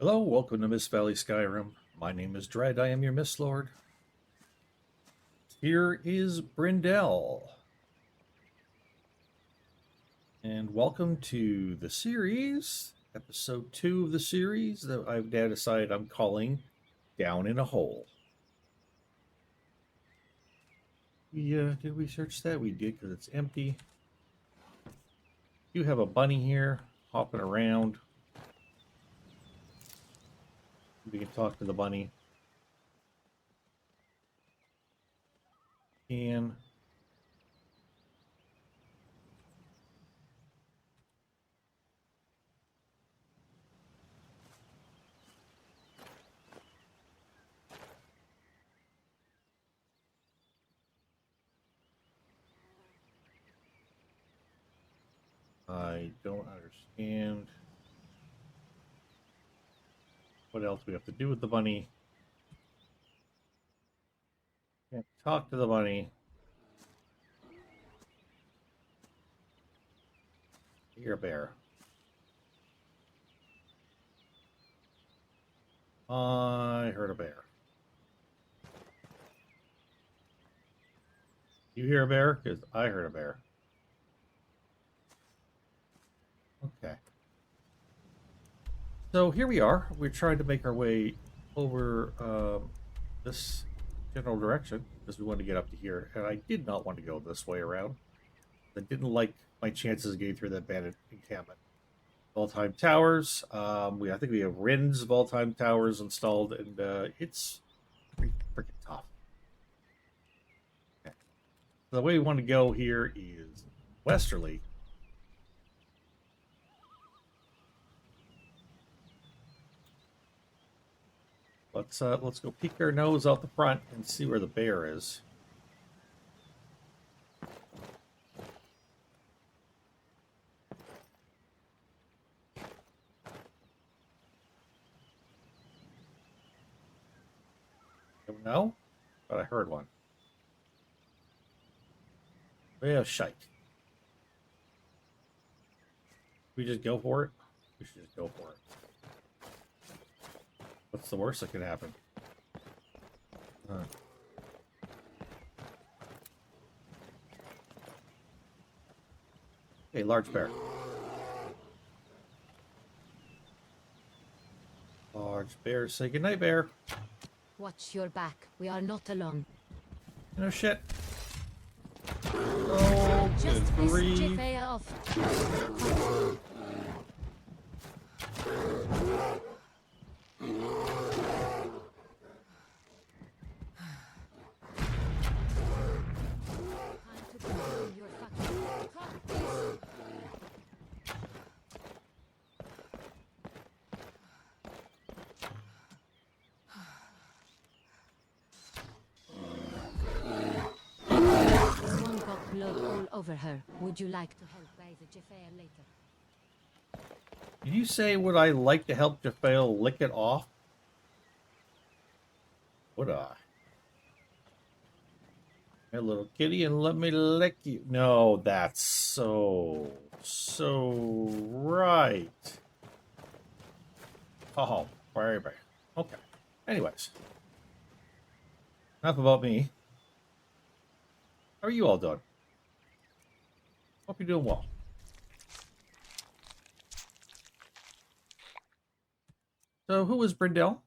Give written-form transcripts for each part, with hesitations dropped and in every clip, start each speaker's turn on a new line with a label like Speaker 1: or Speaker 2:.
Speaker 1: Hello, welcome to Mist-Valley Skyrim. My name is Dread, I am your Mist Lord. Here is Brindell. And welcome to the series, episode 2 of the series that I've now decided I'm calling Down in a Hole. Did we search that? We did, because it's empty. You have a bunny here, hopping around. We can talk to the bunny. And I don't understand what else we have to do with the bunny. Can't talk to the bunny. You're a bear. I heard a bear. You hear a bear? Because I heard a bear. Okay. So here we are. We're trying to make our way over this general direction because we wanted to get up to here. And I did not want to go this way around. I didn't like my chances of getting through that bandit encampment. All-time towers. I think we have Rin's of all-time towers installed, and it's pretty freaking tough. Okay. So the way we want to go here is westerly. Let's go peek our nose out the front and see where the bear is. Don't know, but I heard one. Yeah, shite. We just go for it? We should just go for it. What's the worst that could happen? Hey, large bear. Large bear, say goodnight, bear.
Speaker 2: Watch your back. We are not alone.
Speaker 1: No shit. Oh,
Speaker 2: Just
Speaker 1: good
Speaker 2: piss
Speaker 1: grief.
Speaker 2: Jeffea off. Someone got blood all over her. Would you like to help bathe Jeffea later?
Speaker 1: Did you say would I like to help Jaffael lick it off? Would I? Hey, little kitty, and let me lick you. No, that's so right. Oh, very bad. Okay. Anyways. Enough about me. How are you all doing? Hope you're doing well. So, who was Brindell?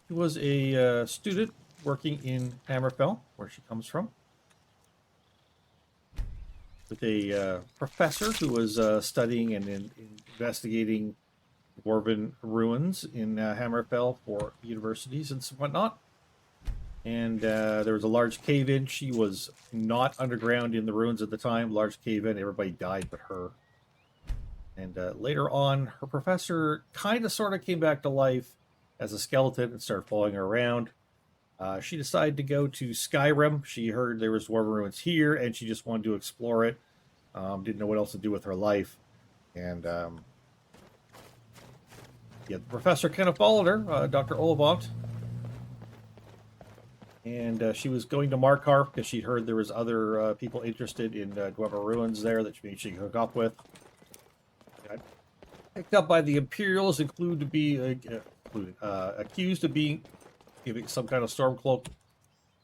Speaker 1: He was a student working in Hammerfell, where she comes from, with a professor who was studying and investigating dwarven ruins in Hammerfell for universities and whatnot. And there was a large cave-in. She was not underground in the ruins at the time. Large cave-in. Everybody died but her. And later on, her professor kind of sort of came back to life as a skeleton and started following her around. She decided to go to SK'Rim. She heard there was dwarven ruins here, and she just wanted to explore it. Didn't know what else to do with her life. And the professor kind of followed her, Dr. Olivant. And she was going to Markarth because she heard there was other people interested in dwarven ruins there that she could hook up with. Picked up by the Imperials, accused of being giving some kind of storm cloak.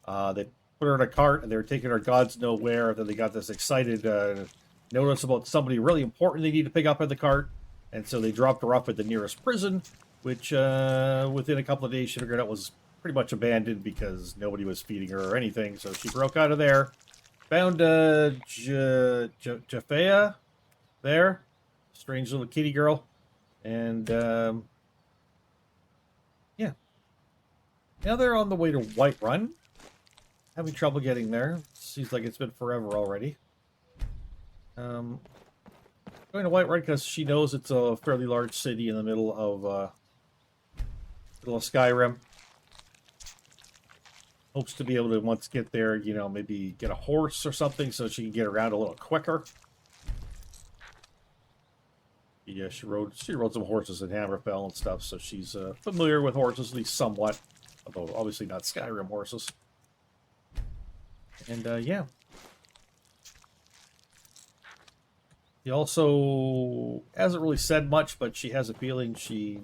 Speaker 1: They put her in a cart and they were taking her gods nowhere. And then they got this excited notice about somebody really important they need to pick up in the cart, and so they dropped her off at the nearest prison, which within a couple of days she figured out was pretty much abandoned because nobody was feeding her or anything. So she broke out of there, found Jafea there, strange little kitty girl, and yeah, now they're on the way to White Run. Having trouble getting there. Seems like it's been forever already. Going to White Run because she knows it's a fairly large city in the middle of SK'Rim. Hopes to be able to, once get there, you know, maybe get a horse or something so she can get around a little quicker. Yeah, she rode some horses in Hammerfell and stuff, so she's familiar with horses, at least somewhat. Although, obviously not Skyrim horses. And, yeah. He also hasn't really said much, but she has a feeling she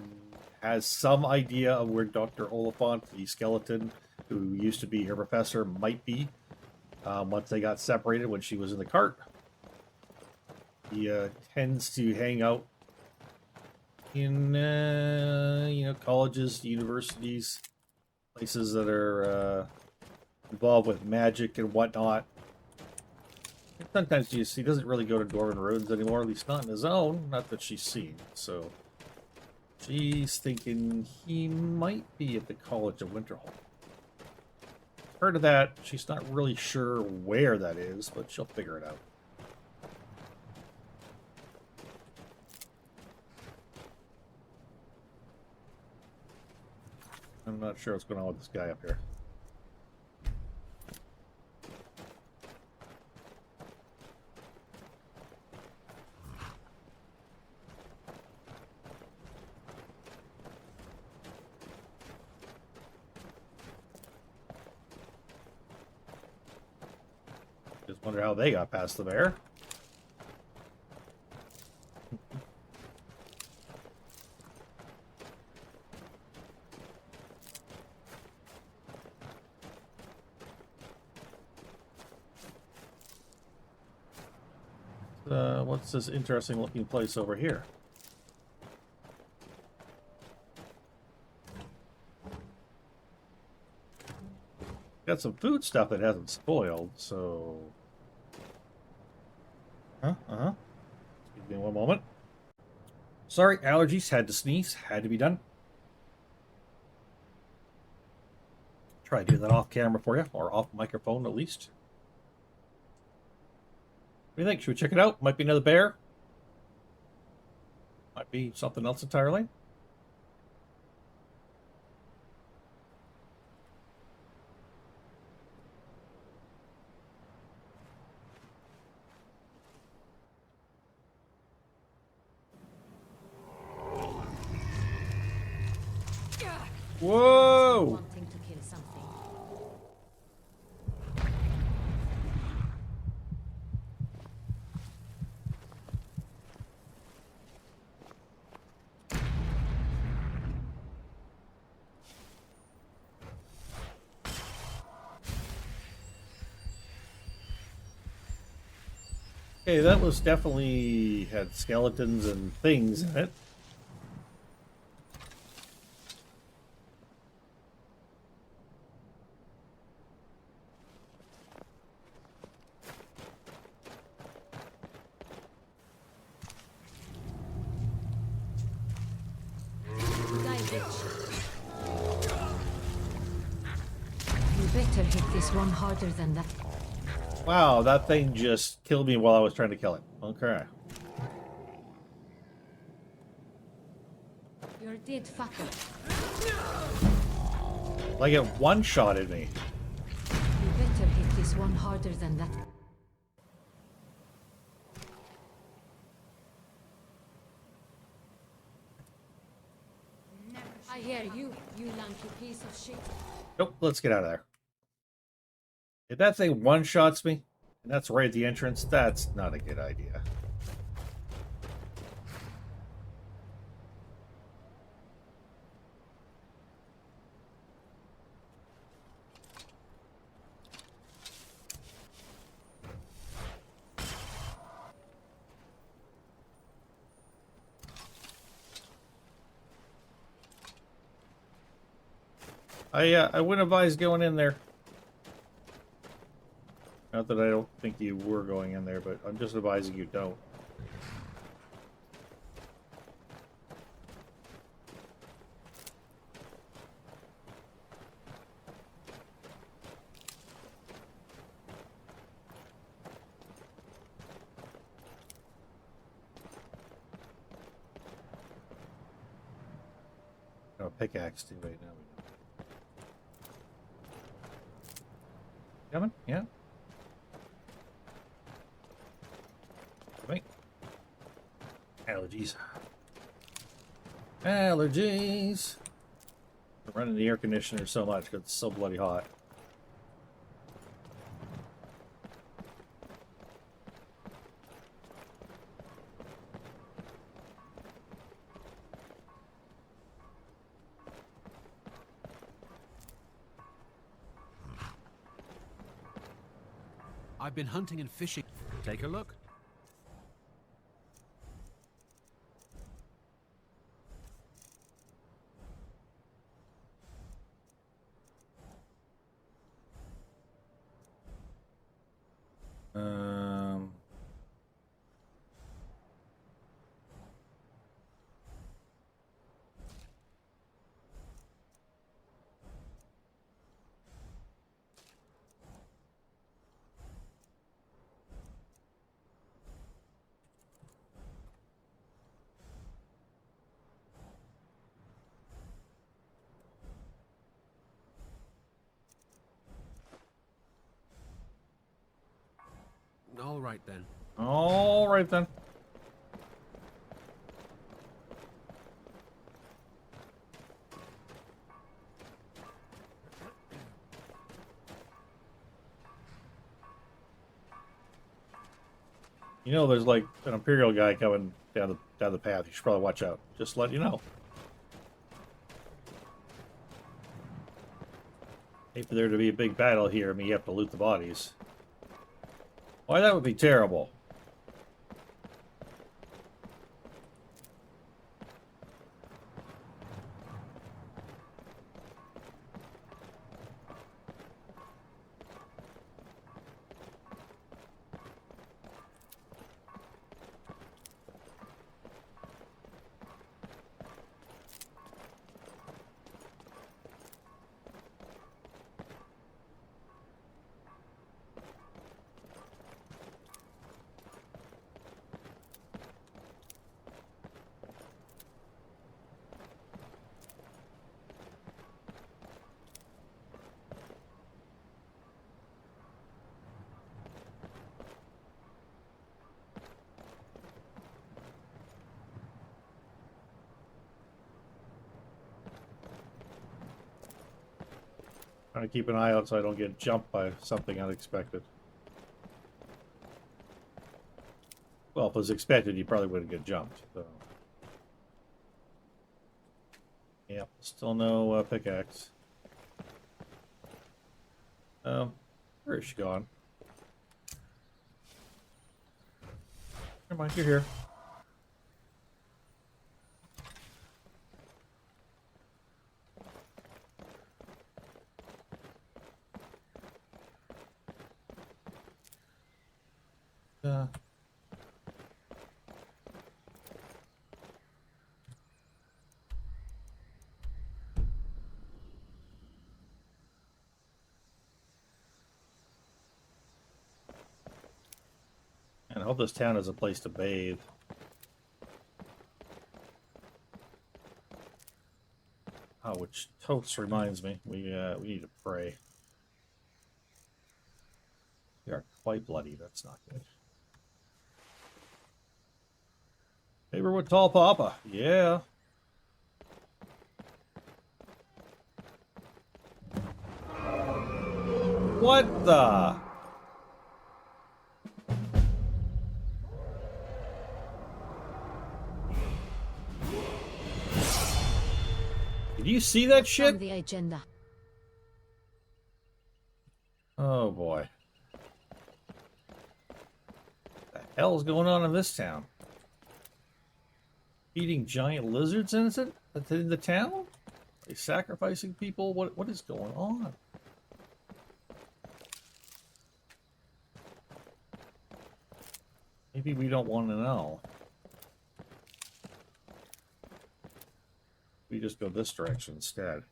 Speaker 1: has some idea of where Dr. Oliphant, the skeleton, who used to be her professor, might be. Once they got separated when she was in the cart. He tends to hang out in, you know, colleges, universities, places that are involved with magic and whatnot. And sometimes he doesn't really go to Dwarven Ruins anymore, at least not on his own. Not that she's seen. So she's thinking he might be at the College of Winterhold. Heard of that. She's not really sure where that is, but she'll figure it out. I'm not sure what's going on with this guy up here. Just wonder how they got past the bear. What's this interesting looking place over here? Got some food stuff that hasn't spoiled, so... Give me one moment. Sorry, allergies, had to sneeze, had to be done. Try to do that off camera for you, or off microphone at least. What do you think? Should we check it out? Might be another bear. Might be something else entirely. Whoa!
Speaker 2: Wanting to kill something.
Speaker 1: Okay, that was definitely had skeletons and things in it.
Speaker 2: You better hit this one harder than that.
Speaker 1: Wow, that thing just killed me while I was trying to kill it. Okay.
Speaker 2: You're dead, fucker.
Speaker 1: Like it one-shotted me.
Speaker 2: You better hit this one harder than that. I hear you, you lanky piece of shit.
Speaker 1: Nope, let's get out of there. If that thing one-shots me, and that's right at the entrance, that's not a good idea. I wouldn't advise going in there. Not that I don't think you were going in there, but I'm just advising you don't. No, pickaxe too right now. Coming? Yeah. Wait. Allergies. Allergies. I'm running the air conditioner so much because it's so bloody hot.
Speaker 3: I've been hunting and fishing. Take a look.
Speaker 1: Um.
Speaker 3: All right then.
Speaker 1: All right then. You know, there's like an Imperial guy coming down the path. You should probably watch out. Just let you know. Hate for there to be a big battle here. I mean, you have to loot the bodies. Why, that would be terrible. Trying to keep an eye out so I don't get jumped by something unexpected. Well, if it was expected, you probably wouldn't get jumped. So. Yep, still no pickaxe. Where is she gone? Never mind, you're here. And I hope this town has a place to bathe. Oh, which totes reminds me, we need to pray. We are quite bloody. That's not good. Favor with Tall Papa. Yeah. What the? Did you see that shit?
Speaker 2: On the agenda.
Speaker 1: Oh boy. What the hell's going on in this town? Eating giant lizards in the town? Are they sacrificing people? What is going on? Maybe we don't want to know. We just go this direction instead.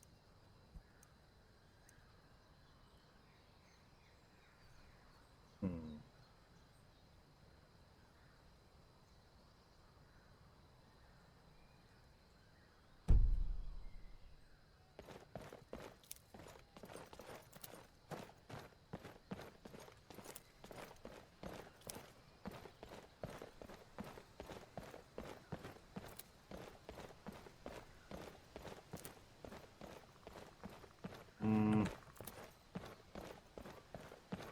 Speaker 1: Hmm.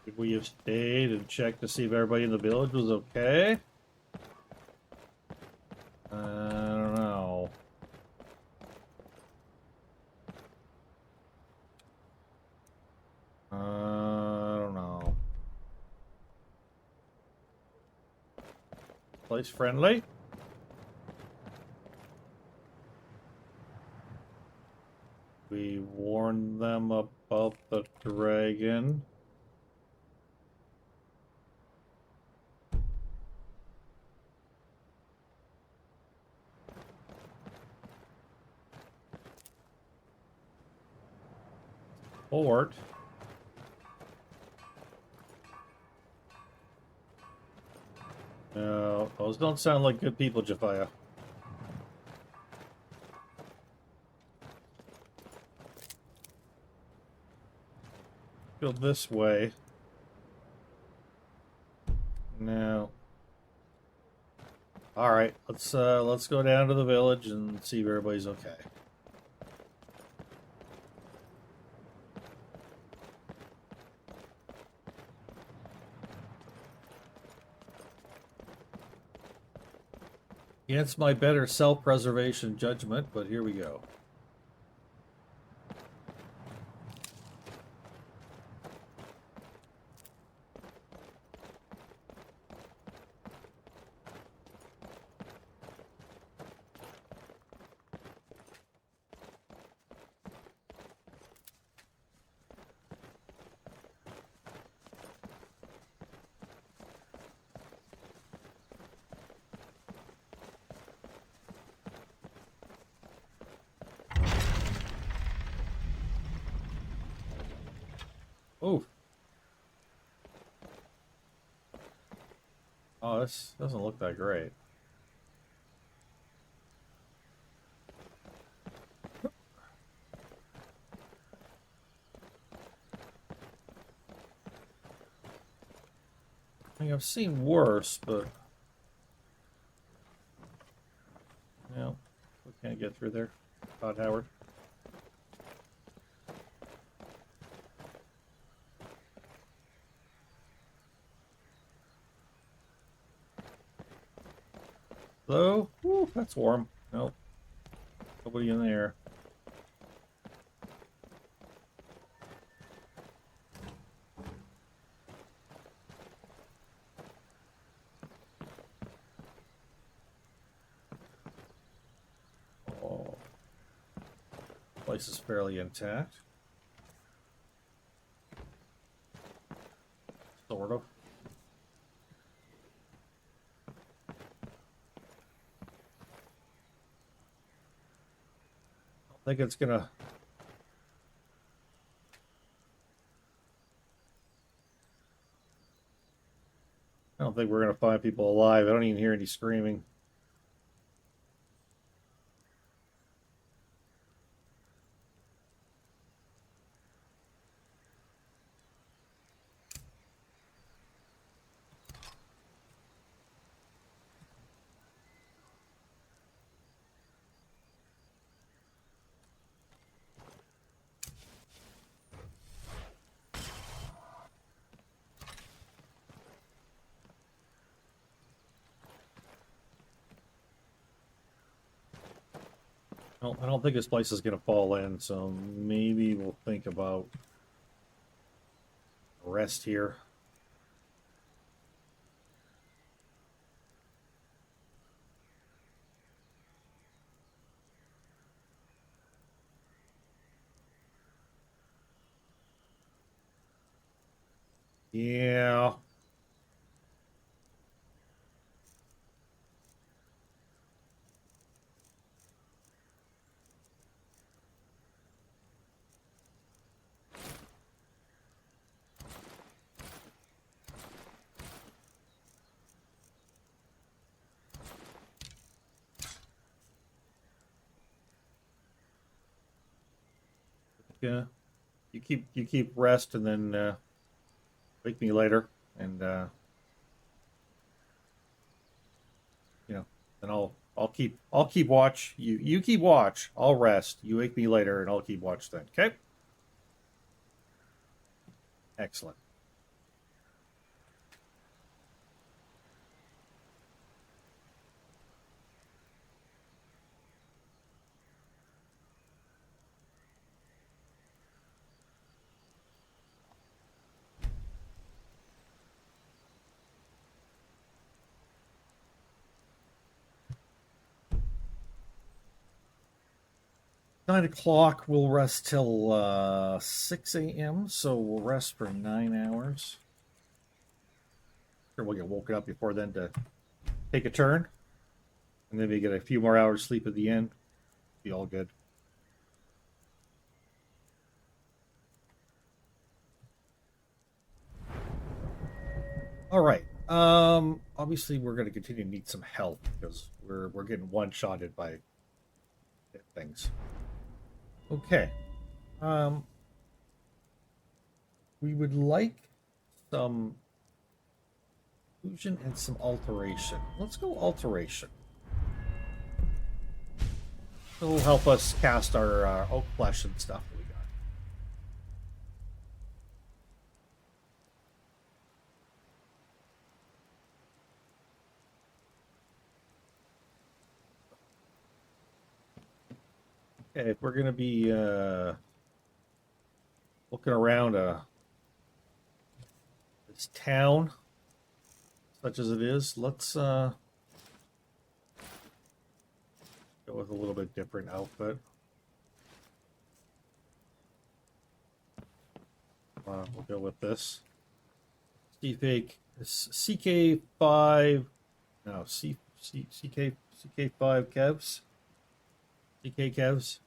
Speaker 1: Could we have stayed and checked to see if everybody in the village was okay? I don't know. I don't know. Place friendly? We warned them about the dragon. Fort. No, those don't sound like good people, Jafia. Go this way. No. All right, let's go down to the village and see if everybody's okay. Against my better self-preservation judgment, but here we go. Oh. Oh, this doesn't look that great. I mean, I've seen worse, but... No, we can't get through there. Todd Howard. Hello? Woo, that's warm. Nope. Nobody in there. Oh. Place is fairly intact. Sort of. I think it's gonna... I don't think we're gonna find people alive. I don't even hear any screaming. I don't think this place is gonna fall in, so maybe we'll think about rest here. Yeah. Yeah. You keep rest and then wake me later and you know, then I'll keep watch. You keep watch. I'll rest. You wake me later and I'll keep watch then. Okay? Excellent. 9 o'clock. We'll rest till 6 a.m. So we'll rest for 9 hours. Sure, we'll get woken up before then to take a turn, and then we get a few more hours sleep at the end. Be all good. All right. Obviously, we're going to continue to need some help because we're getting one-shotted by things. Okay. We would like some fusion and some alteration. Let's go alteration. It'll help us cast our oak flesh and stuff that we got. Okay, if we're gonna be looking around this town, such as it is, let's go with a little bit different outfit. We'll go with this. CK5. No, CK5 Kevs. CK Kevs.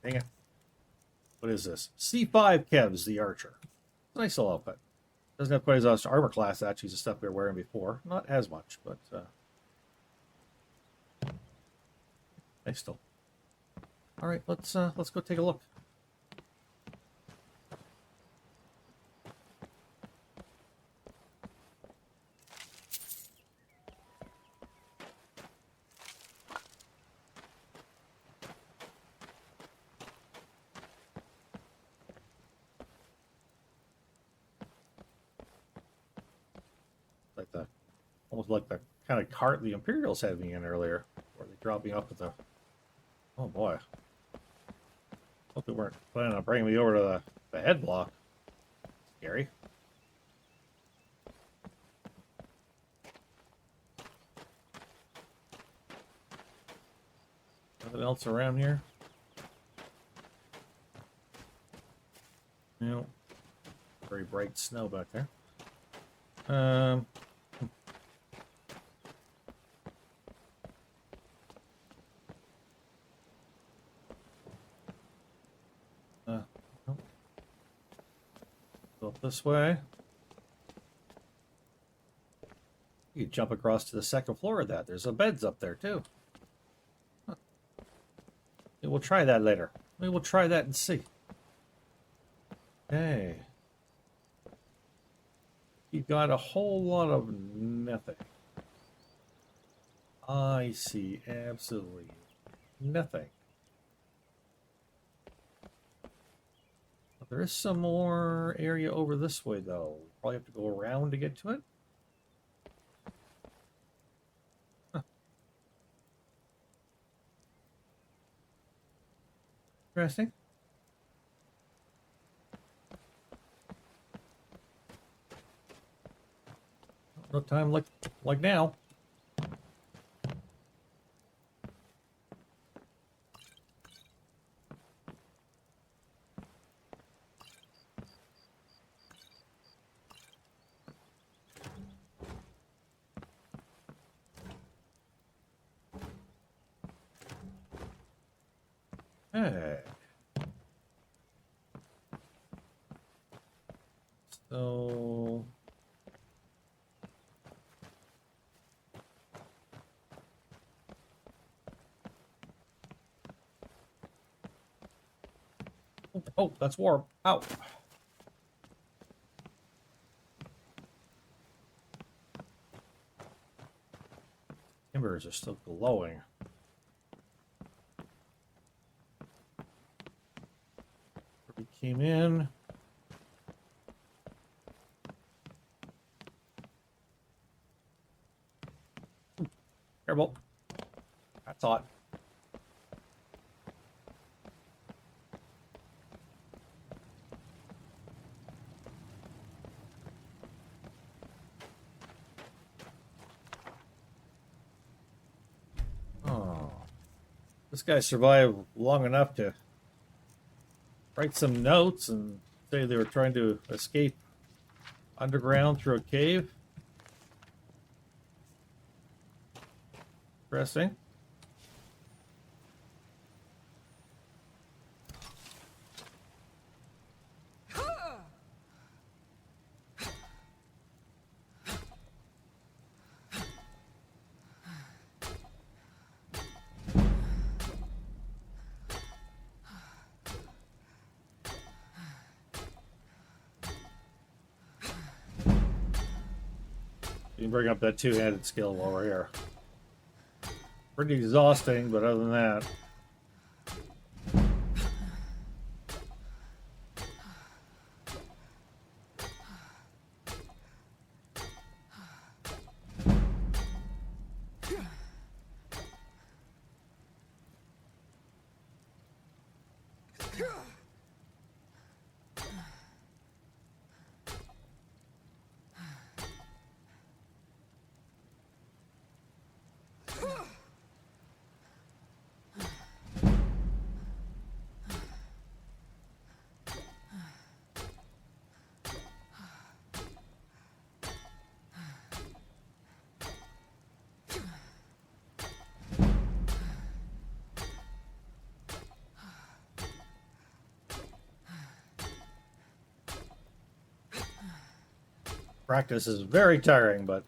Speaker 1: Dang it. What is this? C5 Kevs, the Archer. Nice little outfit. Doesn't have quite as much armor class, actually, as the stuff we were wearing before. Not as much, but nice still. All right, let's go take a look. Like the almost like the kind of cart the Imperials had me in earlier, where they dropped me off at the. Oh boy! Hope they weren't planning on bringing me over to the head block. Scary. Nothing else around here? No. Very bright snow back there. Nope. Go up this way. You could jump across to the second floor of that. There's some beds up there too. Huh. Maybe we'll try that later. Maybe we'll try that and see. Okay. You've got a whole lot of nothing. I see absolutely nothing. But there is some more area over this way, though. We probably have to go around to get to it. Huh. Interesting. No time like now. Okay. So... Oh, that's warm. Ow. Embers are still glowing. We came in. Careful. That's hot. Oh. This guy survived long enough to write some notes and say they were trying to escape underground through a cave. Interesting. You can bring up that two-handed skill while we're here. Pretty exhausting, but other than that... Practice is very tiring, but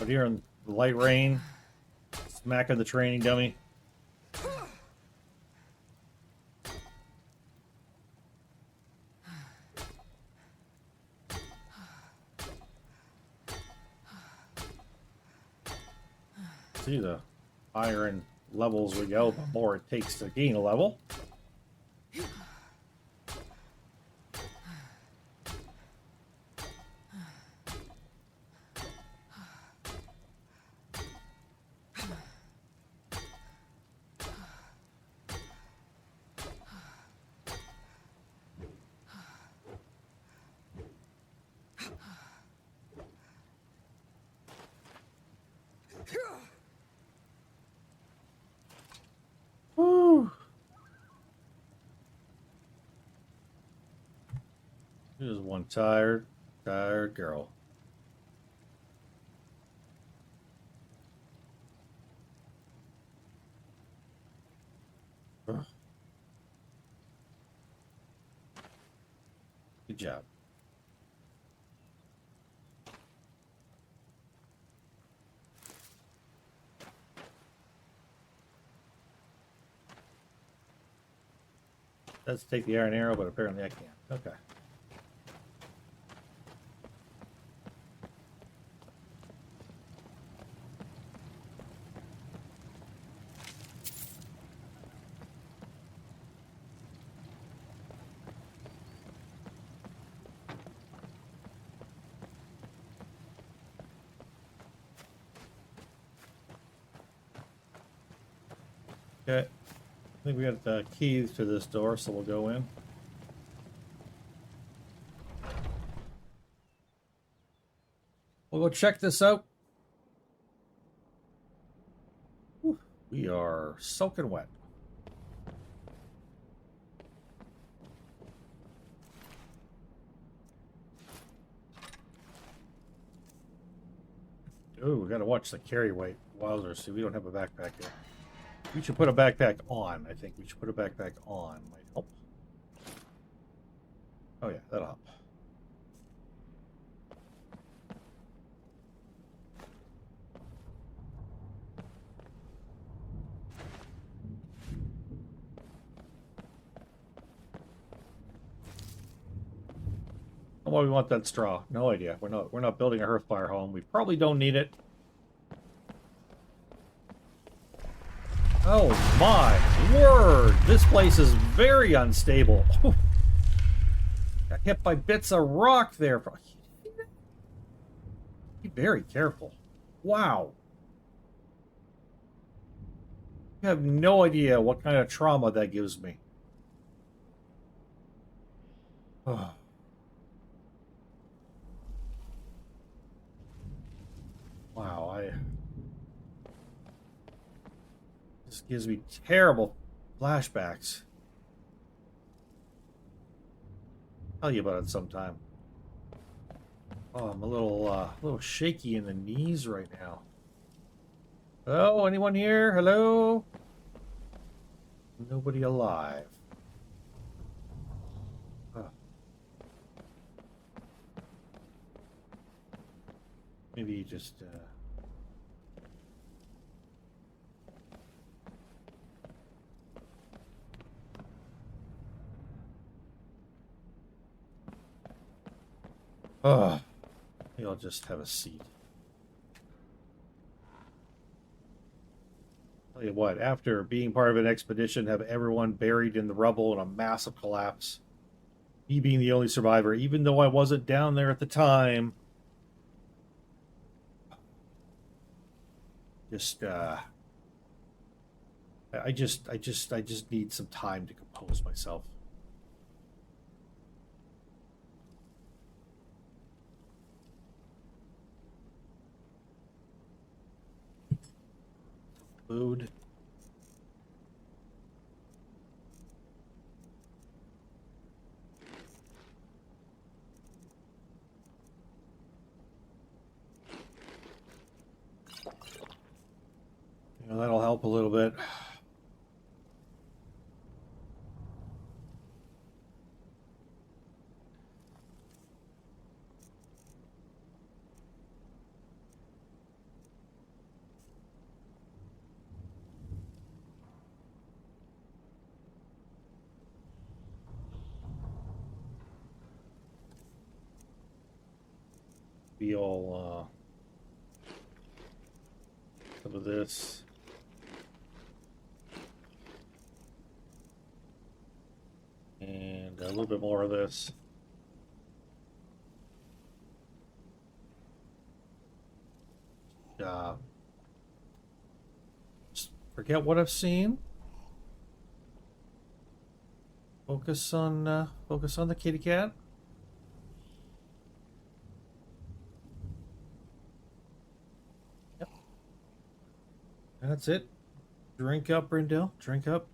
Speaker 1: here in the light rain, smacking the training dummy. See, the higher in levels we go, the more it takes to gain a level. Whew. Here's one tired girl. Ugh. Good job. Let's take the iron arrow, but apparently I can't. Okay. Okay. I think we got the keys to this door, so we'll go in. We'll go check this out. Whew. We are soaking wet. Ooh, we gotta watch the carry weight. Wowzers, see, we don't have a backpack here. We should put a backpack on. I think we should put a backpack on. Might help. Oh yeah, that'll help. Why we want that straw? No idea. We're not building a hearth fire home. We probably don't need it. Oh my word! This place is very unstable. Got hit by bits of rock there. Be very careful. Wow. You have no idea what kind of trauma that gives me. Oh. Wow, this gives me terrible flashbacks. Tell you about it sometime. Oh, I'm a little shaky in the knees right now. Hello, anyone here? Hello? Nobody alive. Oh. Maybe you just maybe I'll just have a seat. Tell you what, after being part of an expedition, have everyone buried in the rubble in a massive collapse, me being the only survivor, even though I wasn't down there at the time, just I just need some time to compose myself. Food. You know, that'll help a little bit. Be all some of this. And a little bit more of this. Just forget what I've seen. Focus on the kitty cat. Yep. That's it. Drink up, Brindle. Drink up.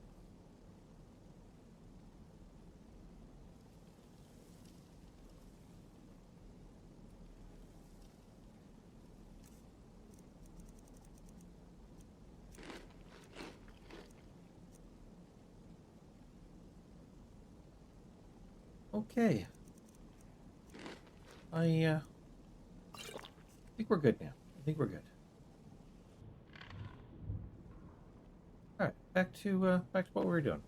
Speaker 1: Okay. I think we're good now. I think we're good. All right, back to what we were doing.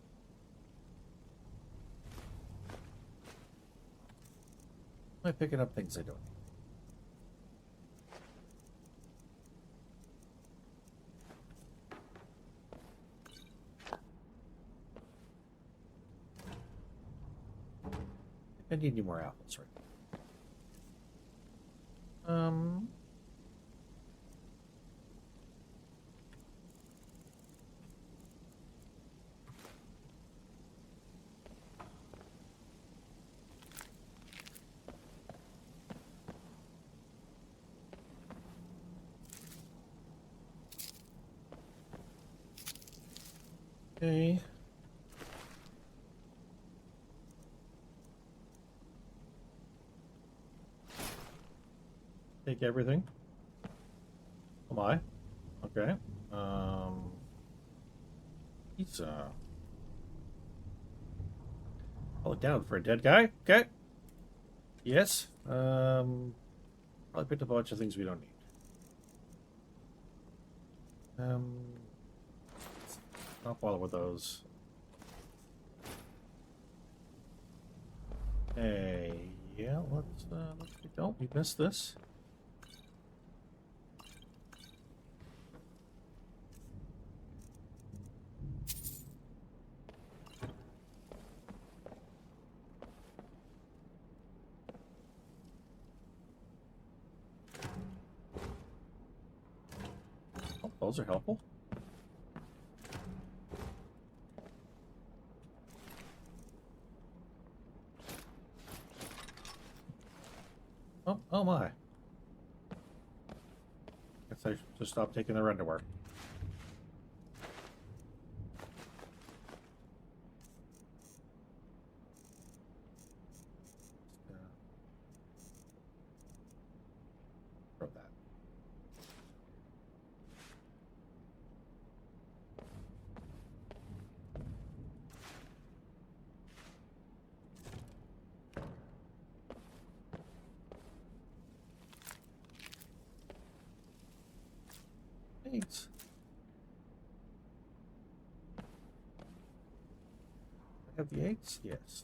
Speaker 1: Am I picking up things I don't need? I need any more apples right now. Okay. Take everything. Oh my. Okay. He's oh, down for a dead guy. Okay. Yes. Probably picked up a bunch of things we don't need. Not bother with those. Hey, yeah, let's don't we missed this. Oh, those are helpful. Oh my. Guess I should just stop taking their underwear. Throw that. Thanks. I have the eggs? Yes.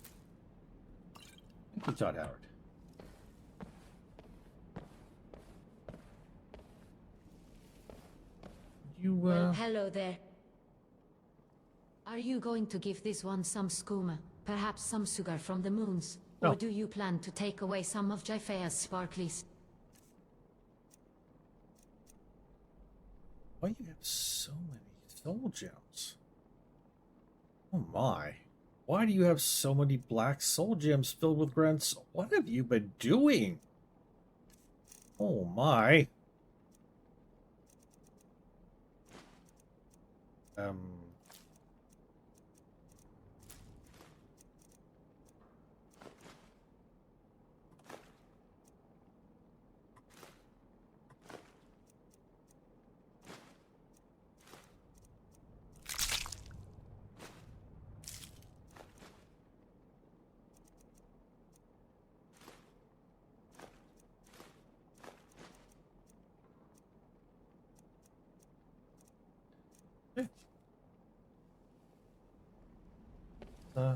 Speaker 1: Thank you, Todd Howard. You,
Speaker 2: Well, hello there. Are you going to give this one some skooma? Perhaps some sugar from the moons?
Speaker 1: No.
Speaker 2: Or do you plan to take away some of Jaifea's sparklies?
Speaker 1: why you have so many soul gems? Oh my. Why do you have so many black soul gems filled with grunts? What have you been doing? Oh my. Yeah.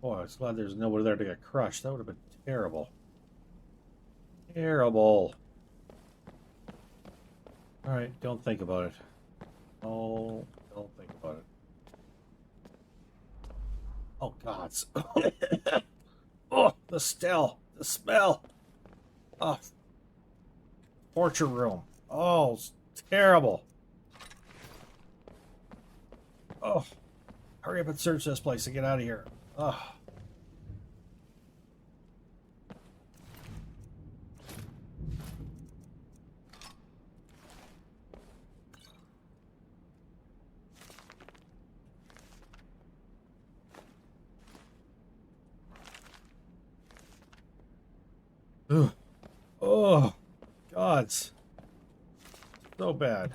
Speaker 1: Boy, I was glad there's nobody there to get crushed. That would have been terrible. Terrible. Alright, don't think about it. Oh, don't think about it. Oh, gods. Oh, the smell. Oh, torture room. Oh, it's terrible. Oh, hurry up and search this place and get out of here. Oh. Ugh. Oh, gods. So bad.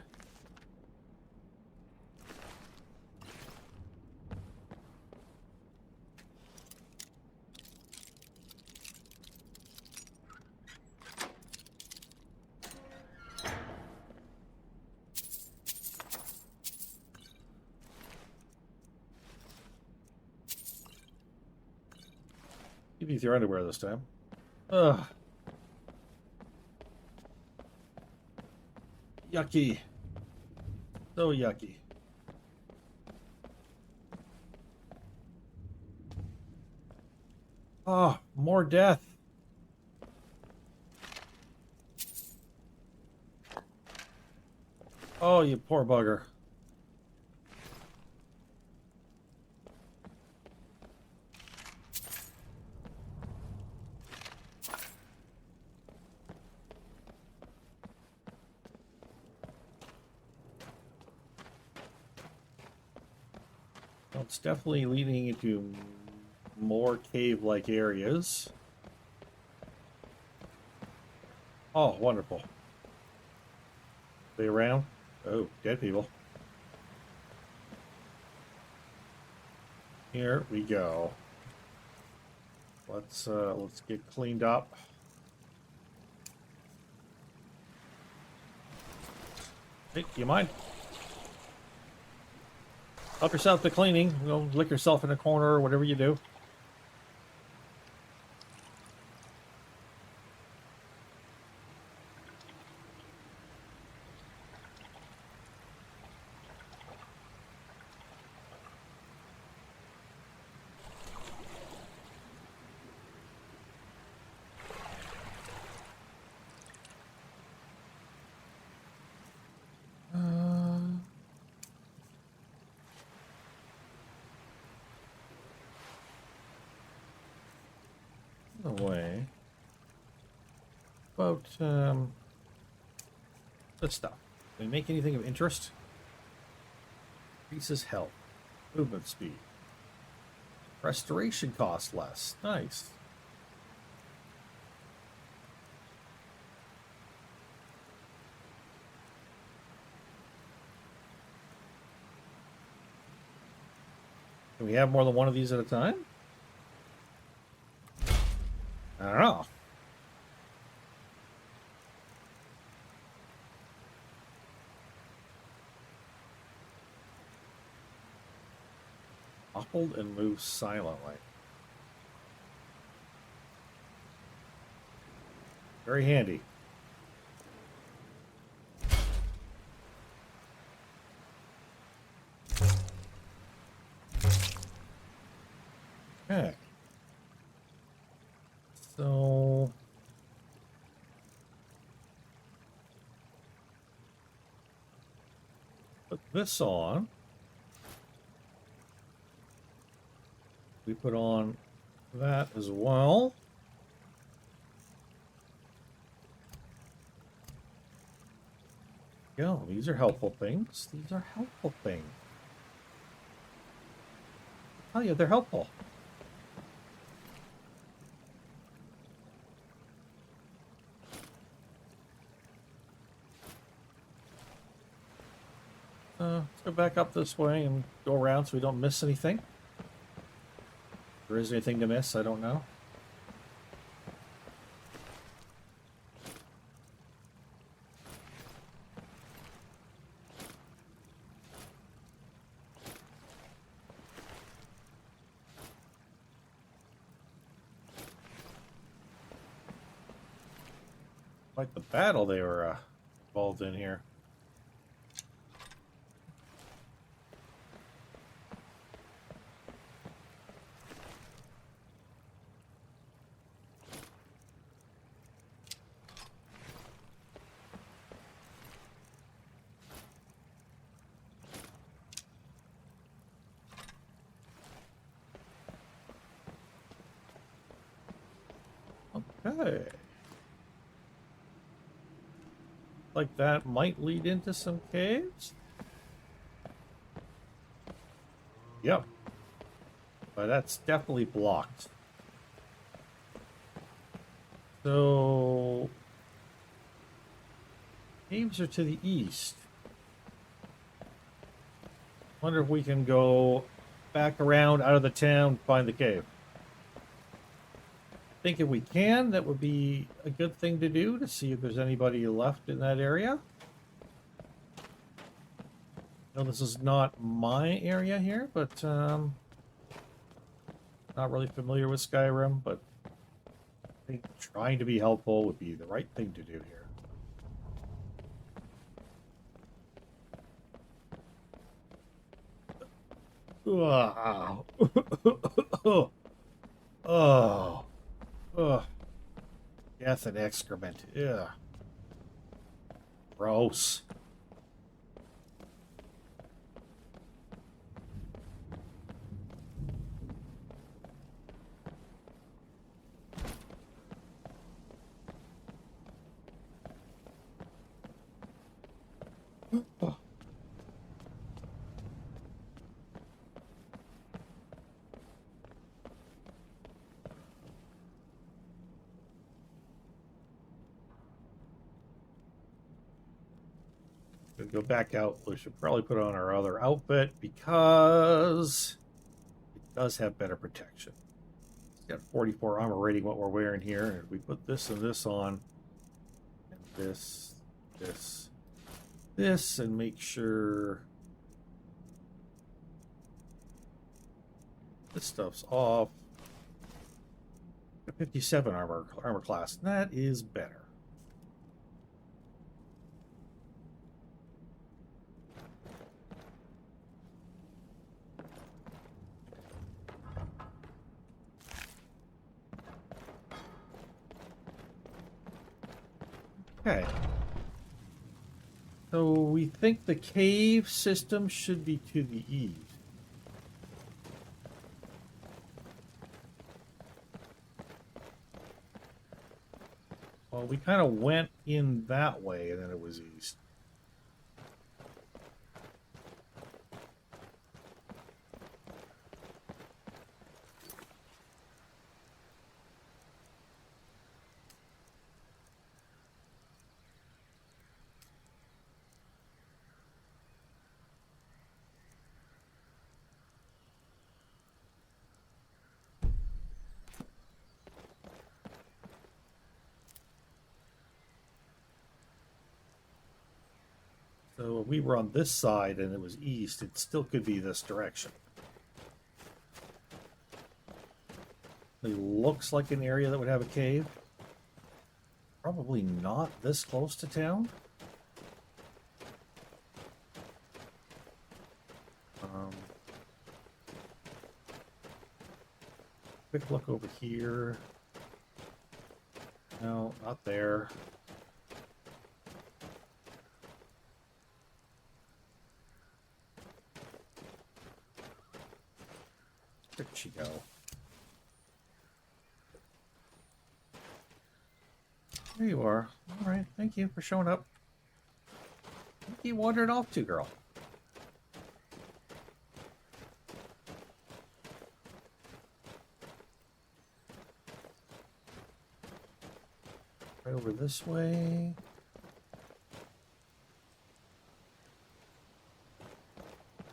Speaker 1: You need your underwear this time. Ugh. Yucky. So yucky. Oh, more death. Oh, you poor bugger. Well, it's definitely leading into more cave-like areas. Oh, wonderful. They around? Oh, dead people. Here we go. Let's get cleaned up. Hey, you mind? Help yourself to cleaning. Go lick yourself in a corner or whatever you do. Away. About this stuff. Can we make anything of interest? Increases health, movement speed, restoration costs less. Nice. Can we have more than one of these at a time? I don't know. Toppled and moves silently. Very handy. Okay. So put this on. We put on that as well. Go. These are helpful things. These are helpful things. Oh yeah, they're helpful. Let's go back up this way and go around so we don't miss anything. If there is anything to miss, I don't know. Like the battle they were involved in here. Okay. Like that might lead into some caves. Yep. But that's definitely blocked. So caves are to the east. Wonder if we can go back around out of the town, find the cave. I think if we can, that would be a good thing to do to see if there's anybody left in that area. No, this is not my area here, but not really familiar with Skyrim, but I think trying to be helpful would be the right thing to do here. Wow. Oh. Ugh. Death and excrement. Ugh. Gross. gonna go back out. We should probably put on our other outfit because it does have better protection. It's got 44 armor rating what we're wearing here. And if we put this and this on, and this, and make sure this stuff's off. 57 armor class. That is better. Okay. So we think the cave system should be to the east. Well, we kind of went in that way, and then it was east. So if we were on this side and it was east, it still could be this direction. It looks like an area that would have a cave. Probably not this close to town. Quick look over here. No, not there. Where'd she go? There you are. All right, thank you for showing up. Where you wandered off to, girl? Right over this way.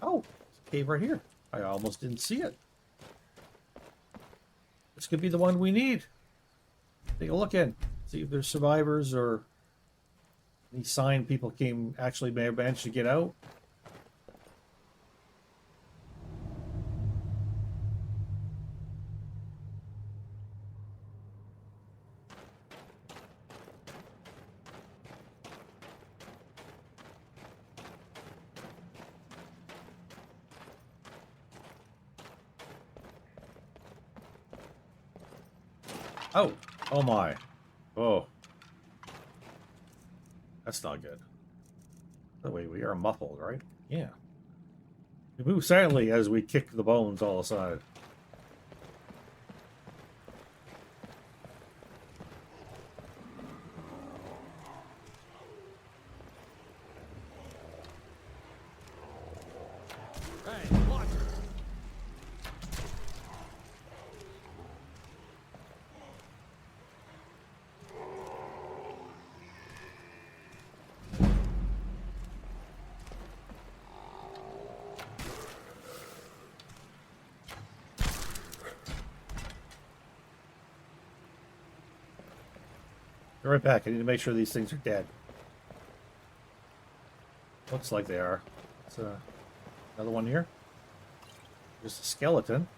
Speaker 1: Oh, it's a cave right here. I almost didn't see it. This could be the one we need. Take a look in. See if there's survivors or any sign people may have managed to get out. Oh my. Oh. That's not good. By the way, we are muffled, right? Yeah. We move silently as we kick the bones all aside.
Speaker 3: Hey, what?
Speaker 1: Be right back. I need to make sure these things are dead. Looks like they are. It's another one here. Just a skeleton.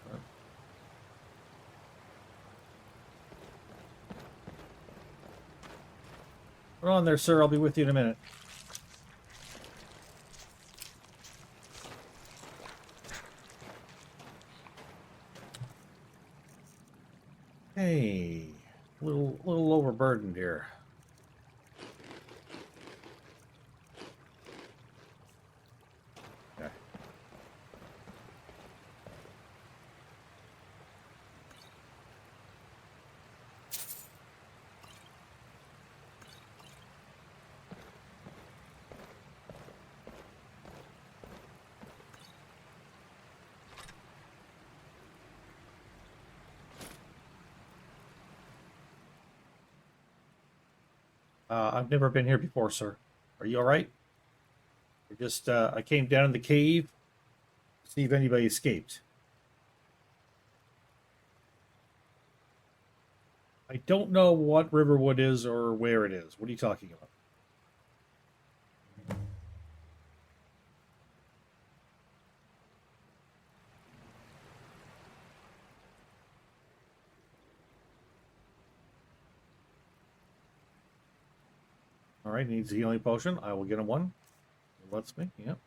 Speaker 1: Hold on there, sir. I'll be with you in a minute. Hey, little overburdened here. Okay. I've never been here before, sir. Are you all right? I came down in the cave to see if anybody escaped. I don't know what Riverwood is or where it is. What are you talking about? All right, needs a healing potion. I will get him one. It lets me. Yep.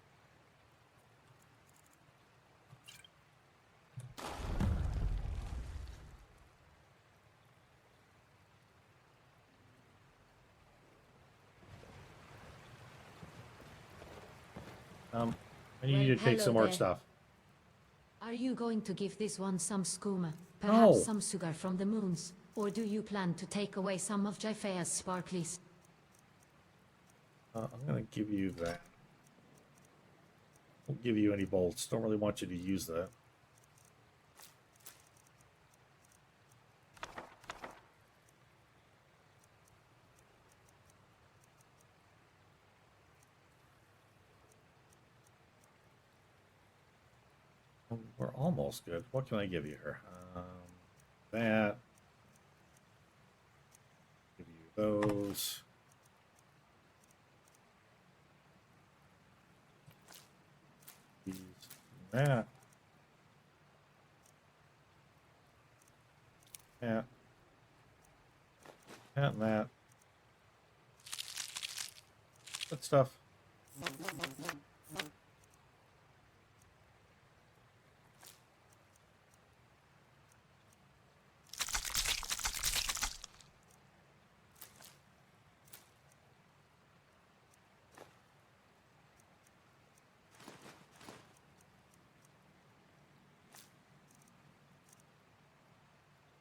Speaker 1: I need you to take
Speaker 2: hello
Speaker 1: some more
Speaker 2: there.
Speaker 1: stuff.
Speaker 2: Are you going to give this one some skooma?
Speaker 1: No.
Speaker 2: Perhaps some sugar from the moons? Or do you plan to take away some of Jaifea's sparklies?
Speaker 1: I'm going to give you that. Won't give you any bolts. Don't really want you to use that. We're almost good. What can I give you here? That. Give you those. These. That. That. That and that. Good stuff.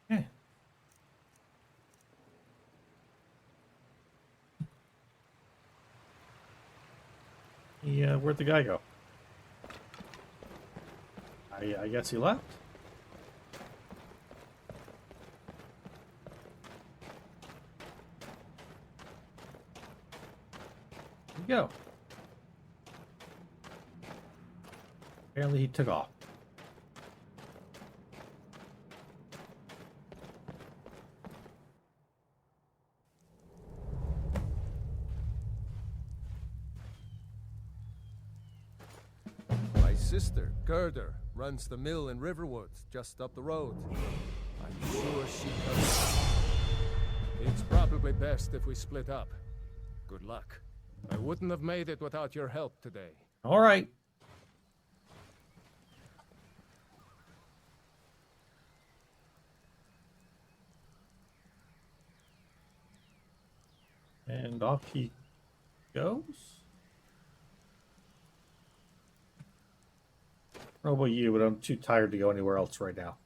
Speaker 1: Yeah. Yeah, where'd the guy go? I guess he left. There you go. Apparently he took off.
Speaker 4: My sister, Gerder, runs the mill in Riverwood, just up the road. I'm sure she comes. It's probably best if we split up. Good luck. I wouldn't have made it without your help today.
Speaker 1: All right. And off he goes. I don't know about you, but I'm too tired to go anywhere else right now.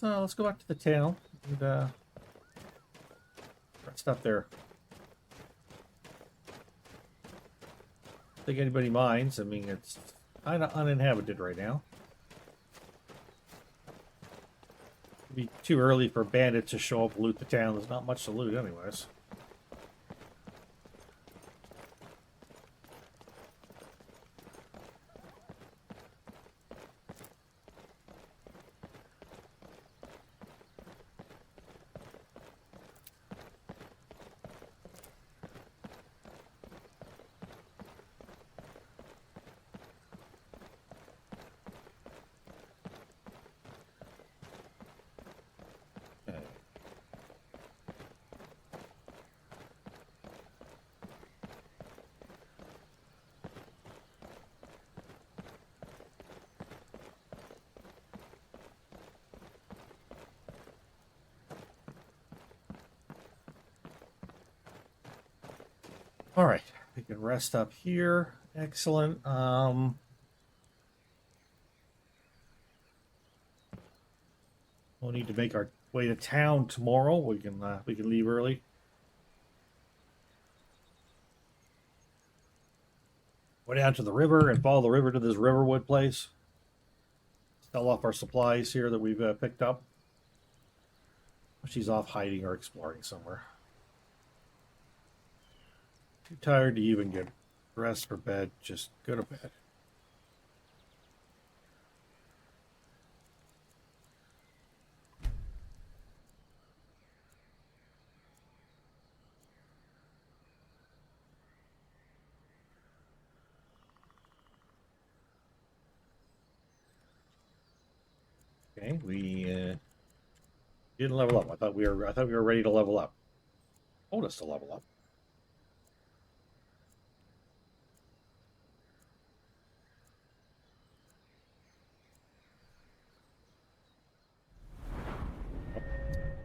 Speaker 1: Let's go back to the town and rest up there. I don't think anybody minds. I mean, it's kind of uninhabited right now. It'd be too early for bandits to show up and loot the town. There's not much to loot anyways. All right, we can rest up here. Excellent. We'll need to make our way to town tomorrow. We can leave early. Go down to the river and follow the river to this Riverwood place. Sell off our supplies here that we've picked up. She's off hiding or exploring somewhere. Too tired to even get Rest for bed. Just go to bed. Okay, we didn't level up. I thought we were ready to level up. Told us to level up.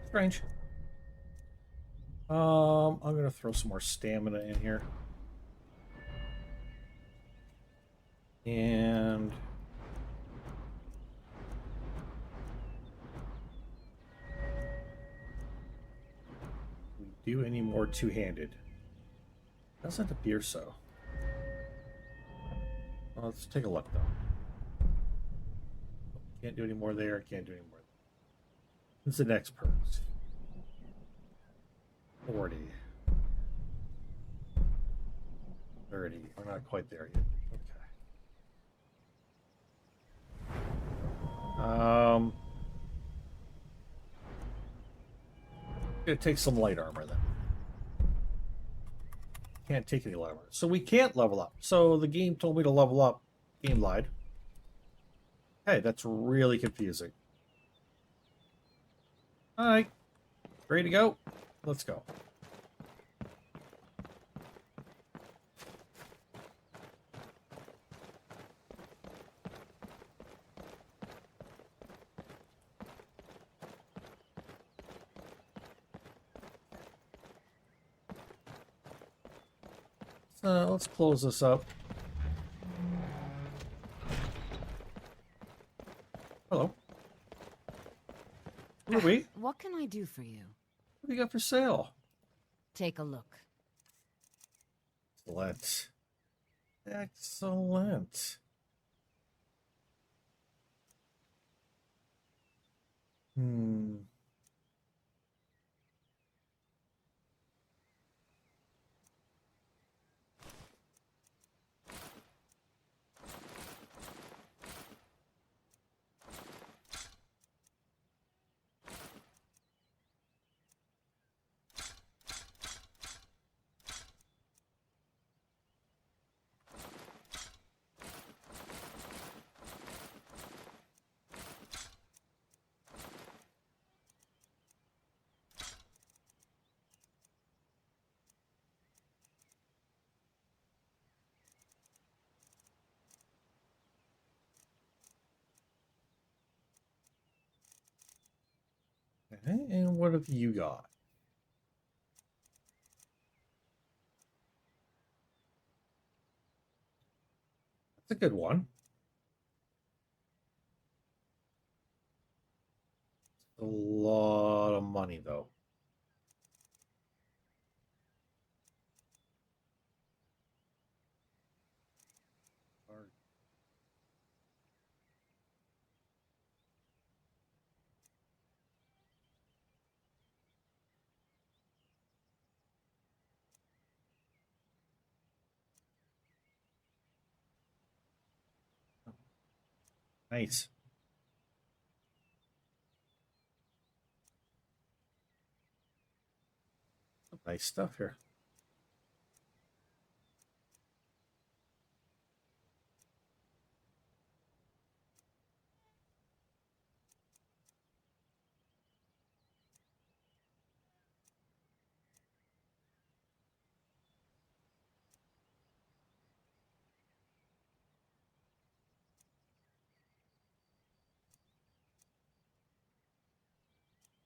Speaker 1: Strange. I'm gonna throw some more stamina in here. And we do any more two-handed? Doesn't appear so. Well, let's take a look though. Can't do any more there. Can't do any more. What's the next perk? 40. 30. We're not quite there yet. Okay. Gonna take some light armor then. Can't take any light armor. So we can't level up. So the game told me to level up. Game lied. Hey, that's really confusing. Alright. Ready to go? Let's go. Let's close this up. Hello. Who are we?
Speaker 5: What can I do for you?
Speaker 1: What do you got for sale?
Speaker 5: Take a look.
Speaker 1: Excellent. Excellent. Hmm. Okay, and what have you got? That's a good one. A lot of money, though. Nice. Nice stuff here.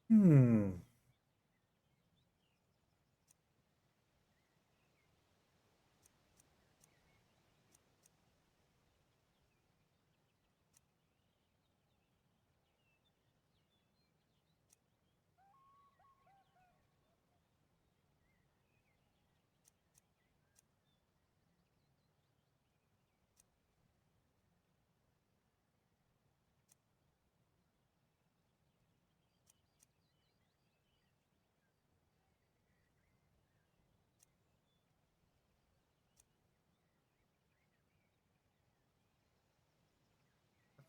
Speaker 1: Hmm.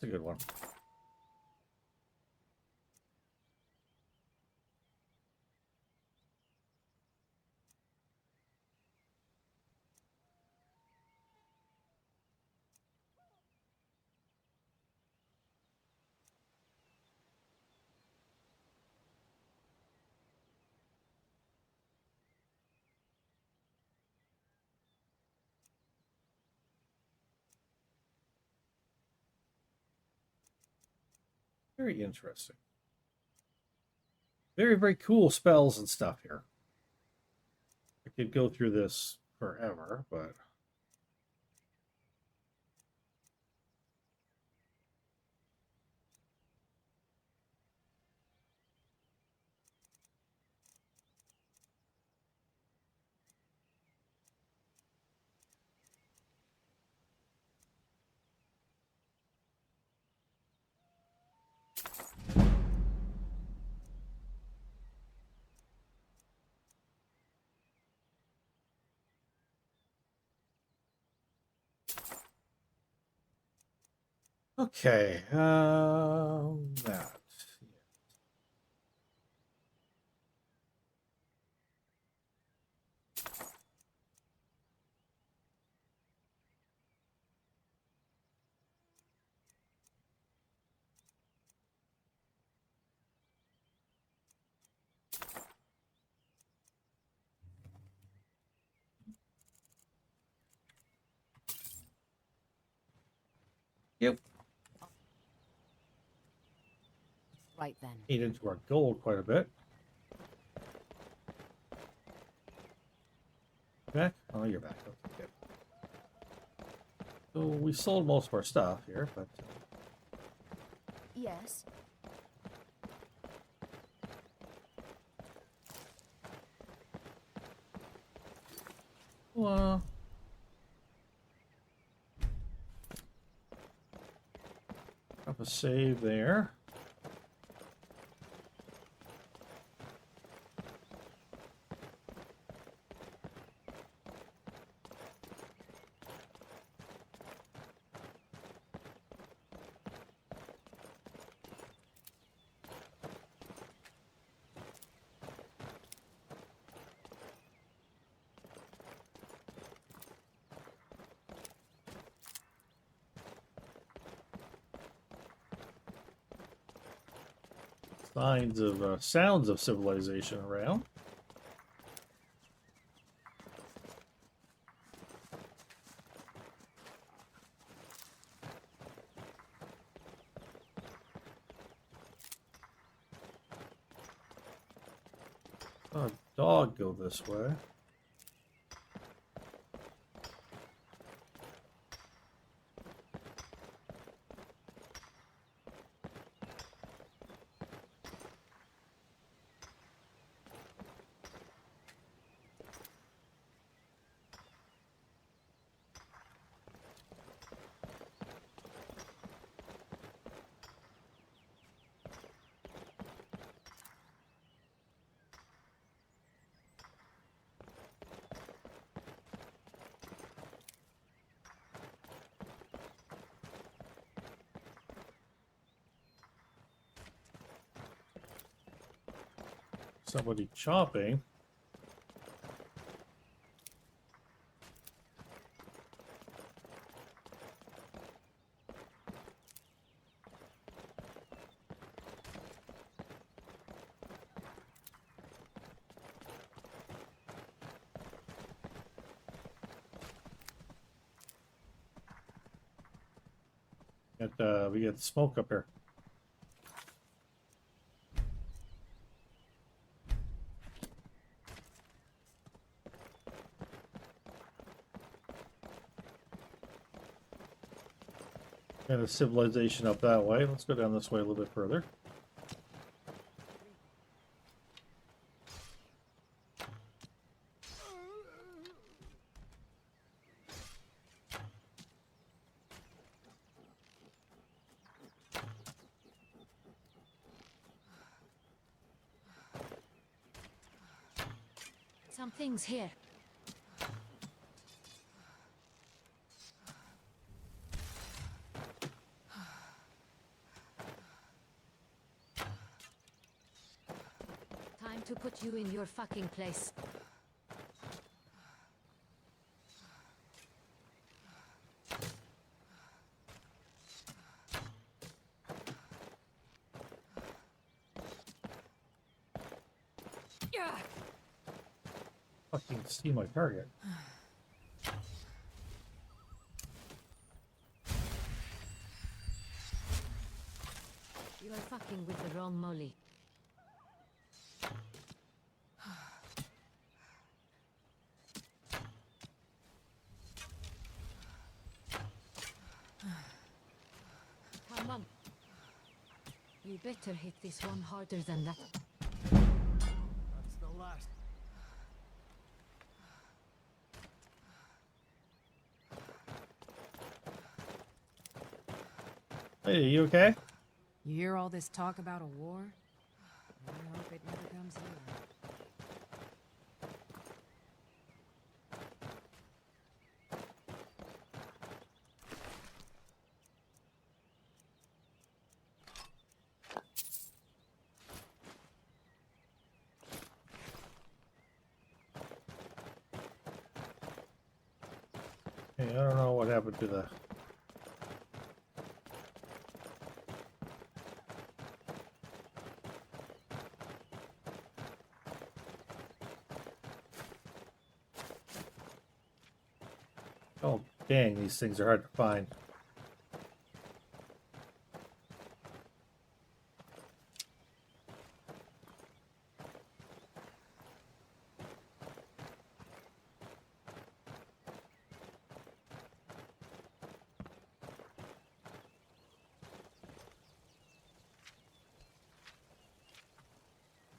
Speaker 1: That's a good one. Very interesting. Very, very cool spells and stuff here. I could go through this forever, but okay. That. Yep.
Speaker 5: Right then.
Speaker 1: Ate into our gold quite a bit. Back? Oh, you're back. Okay. So we sold most of our stuff here, but
Speaker 5: Yes.
Speaker 1: well, have a save there. Signs of sounds of civilization around. Saw a dog go this way. Somebody chopping. We get smoke up here. And a civilization up that way. Let's go down this way a little bit further.
Speaker 2: Something's here. to put you in your fucking place.
Speaker 1: Fucking see my target.
Speaker 2: You are fucking with the wrong molly. Come on. You better hit this one harder than that.
Speaker 4: That's the last.
Speaker 1: Hey, you okay?
Speaker 5: You hear all this talk about a war? I hope it never comes here.
Speaker 1: Hey, I don't know what happened to the... Oh, dang, these things are hard to find.